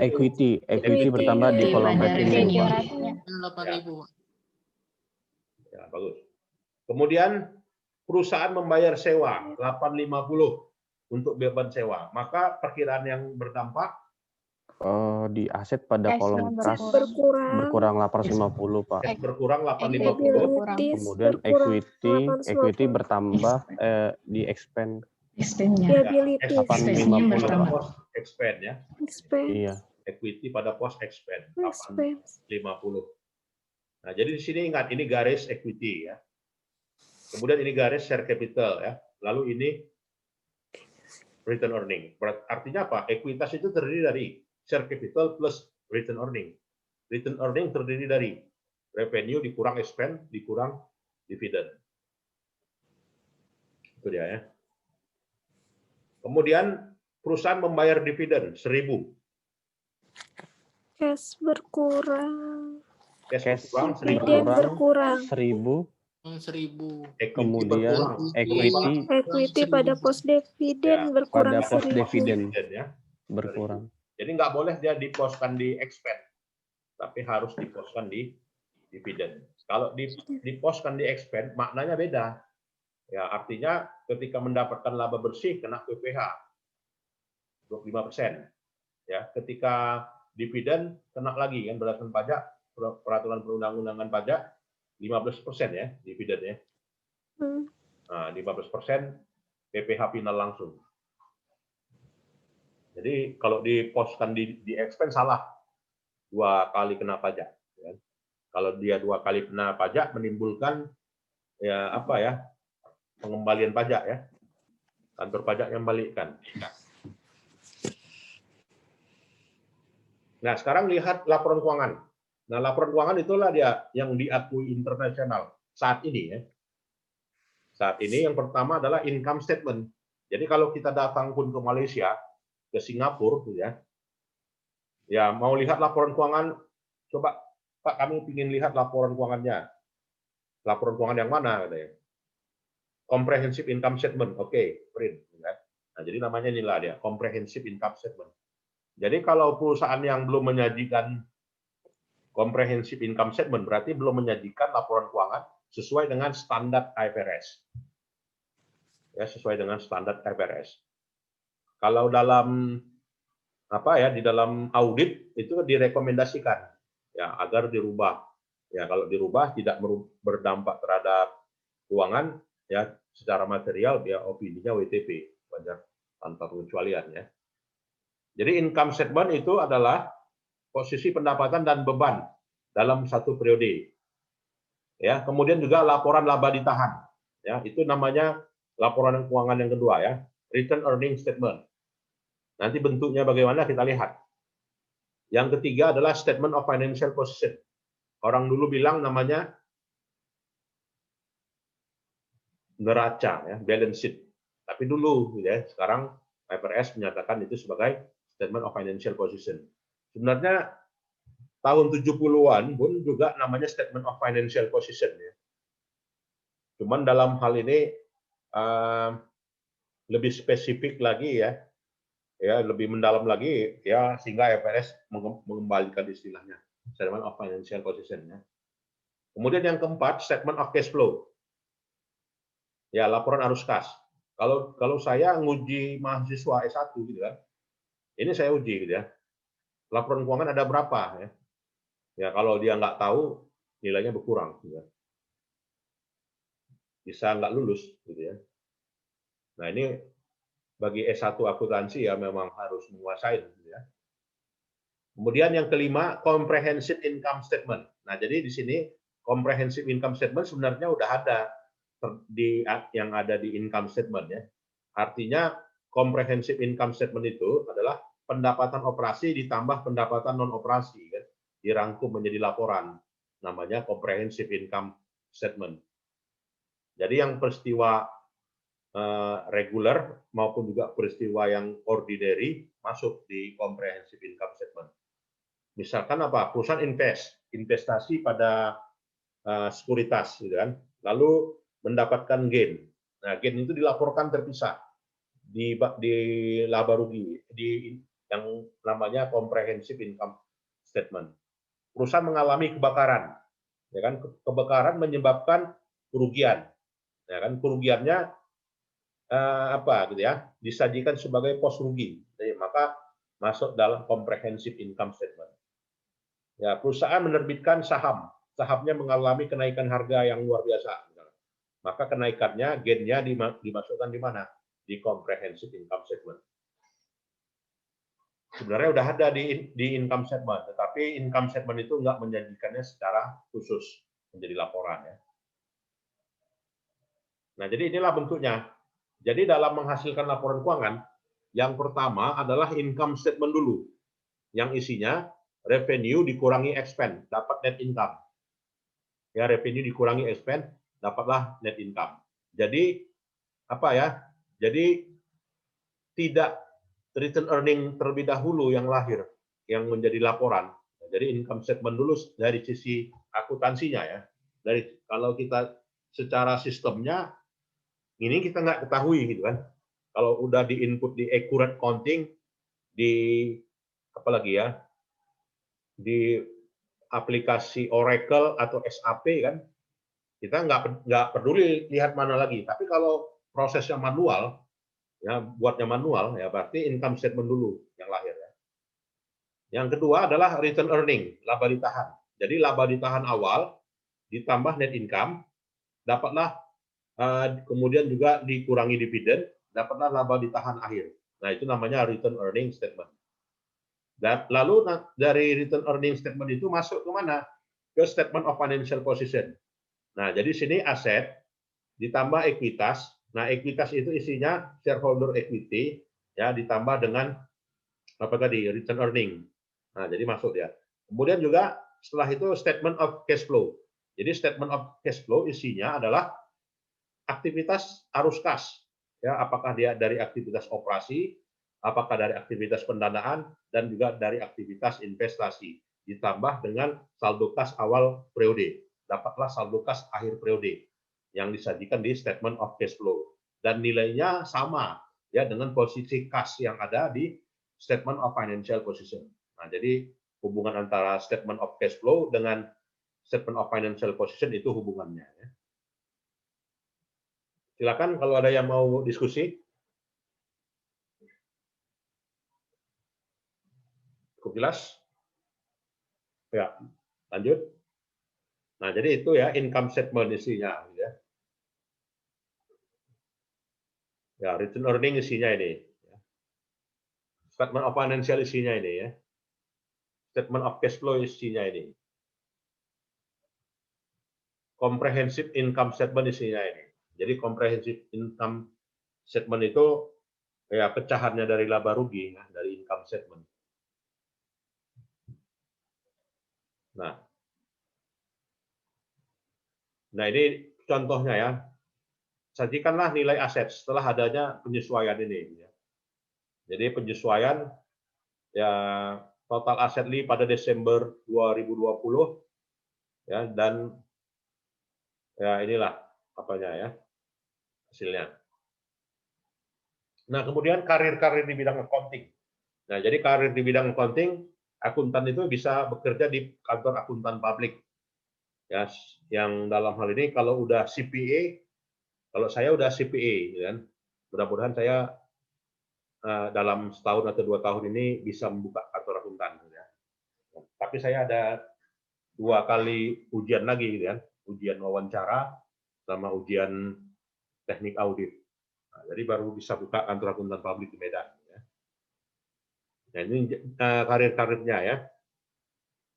Speaker 2: equity bertambah di kolom revenue.
Speaker 4: 8.000.
Speaker 1: Ya, bagus. Kemudian perusahaan membayar sewa 850 untuk beban sewa. Maka perkiraan yang berdampak
Speaker 2: di aset pada kolom kas berkurang 850 Pak.
Speaker 1: Berkurang 850.
Speaker 2: Kemudian equity bertambah di expand.
Speaker 5: Liability
Speaker 1: pada pos expand ya.
Speaker 2: Iya.
Speaker 1: Equity pada pos expand 850. Nah, jadi di sini ingat ini garis equity ya. Kemudian ini garis share capital ya. Lalu ini return earning. Artinya apa? Ekuitas itu terdiri dari share capital plus return earning. Return earning terdiri dari revenue dikurang expend dikurang dividen. Itu dia ya. Kemudian perusahaan membayar dividen 1.000.
Speaker 5: Cash berkurang.
Speaker 1: Cash berkurang 1.000.
Speaker 5: Dividen berkurang.
Speaker 2: 1.000.
Speaker 4: 1000.
Speaker 2: Kemudian
Speaker 1: berkurang.
Speaker 2: equity
Speaker 5: Equity pada pos dividen
Speaker 1: Ya,
Speaker 5: berkurang
Speaker 2: pada pos
Speaker 5: 1000.
Speaker 2: dividen
Speaker 1: Ya.
Speaker 2: berkurang.
Speaker 1: Jadi nggak boleh dia diposkan di expand, tapi harus diposkan di dividen. Kalau diposkan di expand, maknanya beda. Ya, artinya ketika mendapatkan laba bersih kena PPh 25%. Ya, ketika dividen kena lagi kan berdasarkan pajak peraturan perundang-undangan pajak 15% ya dividennya. Nah, 15% PPh final langsung. Jadi kalau diposkan di expense salah, 2 kali kena pajak. Ya. Kalau dia 2 kali kena pajak menimbulkan ya apa ya pengembalian pajak ya, kantor pajak yang balikkan. Nah sekarang lihat laporan keuangan. Nah laporan keuangan itulah dia yang diakui internasional saat ini ya. Saat ini yang pertama adalah income statement. Jadi kalau kita datang pun ke Malaysia, ke Singapura, ya mau lihat laporan keuangan, coba Pak kami ingin lihat laporan keuangannya. Laporan keuangan yang mana katanya? Comprehensive income statement, oke, print. Nah jadi namanya inilah dia, comprehensive income statement. Jadi kalau perusahaan yang belum menyajikan comprehensive income statement berarti belum menyajikan laporan keuangan sesuai dengan standar IFRS. Ya, sesuai dengan standar IFRS. Kalau dalam apa ya di dalam audit itu direkomendasikan ya agar dirubah. Ya, kalau dirubah tidak berdampak terhadap keuangan ya secara material dia opininya WTP wajar tanpa pengecualian ya. Jadi income statement itu adalah posisi pendapatan dan beban dalam satu periode. Ya, kemudian juga laporan laba ditahan. Ya, itu namanya laporan keuangan yang kedua ya, return earning statement. Nanti bentuknya bagaimana kita lihat. Yang ketiga adalah statement of financial position. Orang dulu bilang namanya neraca ya, balance sheet. Tapi dulu ya, sekarang IFRS menyatakan itu sebagai statement of financial position. Sebenarnya tahun 70-an pun juga namanya statement of financial position ya. Cuman dalam hal ini lebih spesifik lagi ya, lebih mendalam lagi ya sehingga IFRS mengembalikan istilahnya statement of financial position ya. Kemudian yang keempat statement of cash flow. Ya, laporan arus kas. Kalau saya nguji mahasiswa S1 gitu kan. Ini saya uji gitu ya. Laporan keuangan ada berapa ya? Ya, kalau dia nggak tahu nilainya berkurang gitu ya. Bisa nggak lulus gitu ya. Nah, ini bagi S1 akuntansi ya memang harus menguasai gitu ya. Kemudian yang kelima, comprehensive income statement. Nah, jadi di sini comprehensive income statement sebenarnya udah ada yang ada di income statement ya. Artinya comprehensive income statement itu adalah pendapatan operasi ditambah pendapatan non operasi kan, dirangkum menjadi laporan. Namanya comprehensive income statement. Jadi yang peristiwa reguler maupun juga peristiwa yang ordinary masuk di comprehensive income statement. Misalkan apa? Perusahaan investasi pada sekuritas gitu kan. Lalu mendapatkan gain. Nah, gain itu dilaporkan terpisah di laba rugi di yang namanya comprehensive income statement. Perusahaan mengalami kebakaran, ya kan? Kebakaran menyebabkan kerugian, ya kan? Kerugiannya apa gitu ya? Disajikan sebagai pos rugi. Jadi, maka masuk dalam comprehensive income statement. Ya, perusahaan menerbitkan saham, sahamnya mengalami kenaikan harga yang luar biasa. Maka kenaikannya, gain-nya dimasukkan di mana? Di comprehensive income statement. Sebenarnya udah ada di income statement, tetapi income statement itu nggak menjanjikannya secara khusus menjadi laporan ya. Nah, jadi inilah bentuknya. Jadi dalam menghasilkan laporan keuangan, yang pertama adalah income statement dulu, yang isinya revenue dikurangi expense, dapat net income. Ya, revenue dikurangi expense, dapatlah net income. Jadi apa ya? Jadi tidak return earning terlebih dahulu yang lahir, yang menjadi laporan. Jadi income statement dulu dari sisi akuntansinya ya. Dari kalau kita secara sistemnya ini kita nggak ketahui gitu kan. Kalau udah di input di accurate counting di apa lagi ya, di aplikasi Oracle atau SAP kan, kita nggak peduli lihat mana lagi. Tapi kalau prosesnya manual, ya buatnya manual, ya berarti income statement dulu yang lahir ya. Yang kedua adalah return earning, laba ditahan. Jadi laba ditahan awal ditambah net income, dapatlah kemudian juga dikurangi dividen, dapatlah laba ditahan akhir. Nah, itu namanya return earning statement. Dan lalu dari return earning statement itu masuk ke mana? Ke statement of financial position. Nah, jadi sini aset ditambah ekuitas. Nah, ekuitas itu isinya shareholder equity ya ditambah dengan apa tadi? Return earning. Nah, jadi masuk ya. Kemudian juga setelah itu statement of cash flow. Jadi statement of cash flow isinya adalah aktivitas arus kas. Ya, apakah dia dari aktivitas operasi, apakah dari aktivitas pendanaan, dan juga dari aktivitas investasi. Ditambah dengan saldo kas awal periode. Dapatlah saldo kas akhir periode yang disajikan di statement of cash flow. Dan nilainya sama ya dengan posisi kas yang ada di statement of financial position. Nah, jadi hubungan antara statement of cash flow dengan statement of financial position itu hubungannya. Ya. Silakan kalau ada yang mau diskusi. Cukup jelas? Ya, lanjut. Nah, jadi itu ya income statement isinya. Ya, ya return earning isinya ini. Statement of financial isinya ini ya. Statement of cash flow isinya ini. Comprehensive income statement isinya ini. Jadi comprehensive income statement itu ya pecahannya dari laba rugi ya, dari income statement. Nah ini contohnya ya. Sajikanlah nilai aset setelah adanya penyesuaian ini. Ya. Jadi penyesuaian ya total aset li pada Desember 2020 ya dan ya inilah apanya ya hasilnya. Nah, kemudian karir-karir di bidang accounting. Nah, jadi karir di bidang accounting, akuntan itu bisa bekerja di kantor akuntan publik. Ya, yang dalam hal ini kalau udah CPA, kalau saya udah CPA, kan, mudah-mudahan saya dalam setahun atau 2 tahun ini bisa membuka kantor akuntan. Ya. Tapi saya ada 2 kali ujian lagi, kan, ujian wawancara sama ujian teknik audit. Nah, jadi baru bisa buka kantor akuntan publik di Medan. Ya. Nah, ini karir-karirnya ya.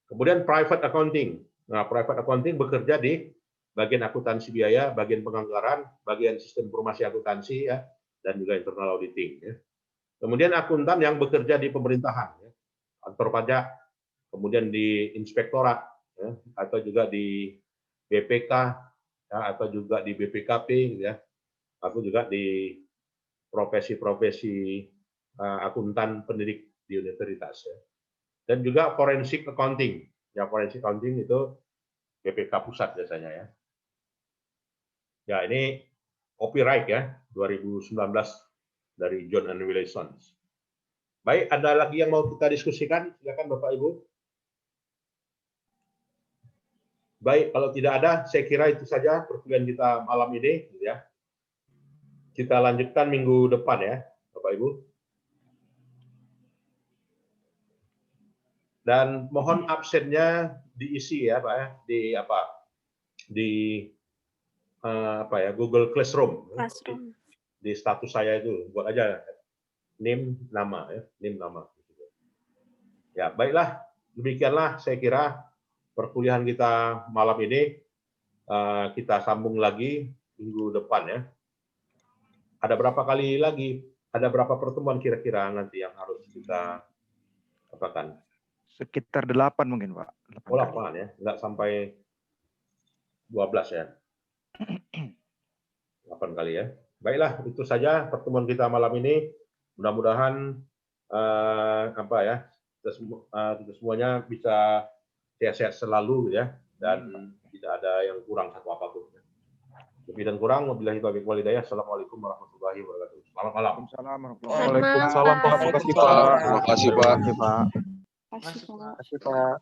Speaker 1: Kemudian private accounting. Nah, private accounting bekerja di bagian akuntansi biaya, bagian penganggaran, bagian sistem informasi akuntansi ya, dan juga internal auditing. Ya. Kemudian akuntan yang bekerja di pemerintahan, ya, kantor pajak, kemudian di inspektorat, ya, atau juga di BPK, ya, atau juga di BPKP, ya, atau juga di profesi-profesi akuntan pendidik di universitas. Ya. Dan juga forensic accounting. Ya, forensic accounting itu BPK pusat biasanya ya. Ya, ini copyright ya, 2019 dari John and Wilsons. Baik, ada lagi yang mau kita diskusikan? Silakan Bapak Ibu. Baik, kalau tidak ada, saya kira itu saja perkuliahan kita malam ini, ya. Kita lanjutkan minggu depan ya, Bapak Ibu. Dan mohon absennya diisi ya, Pak ya, di apa? Di apa ya, Google Classroom. Di status saya itu buat aja NIM nama ya, NIM nama. Ya, baiklah, demikianlah saya kira perkuliahan kita malam ini. Kita sambung lagi minggu depan ya. Ada berapa kali lagi? Ada berapa pertemuan kira-kira nanti yang harus kita katakan?
Speaker 6: Sekitar 8 mungkin, Pak.
Speaker 1: 8 ya, nggak sampai 12 ya. 8 kali ya. Baiklah, itu saja pertemuan kita malam ini. Mudah-mudahan apa ya, kita semuanya bisa sehat-sehat selalu ya, dan tidak ada yang kurang satu apapun. Lebih dan kurang, wabillahi taufiq wal hidayah. Assalamualaikum warahmatullahi wabarakatuh. Selamat malam.
Speaker 2: Waalaikumsalam Pak. Terima kasih Pak.
Speaker 7: Terima kasih, Pak.
Speaker 2: Terima kasih Pak.
Speaker 5: Kasih, Pak.
Speaker 6: Terima kasih, Pak.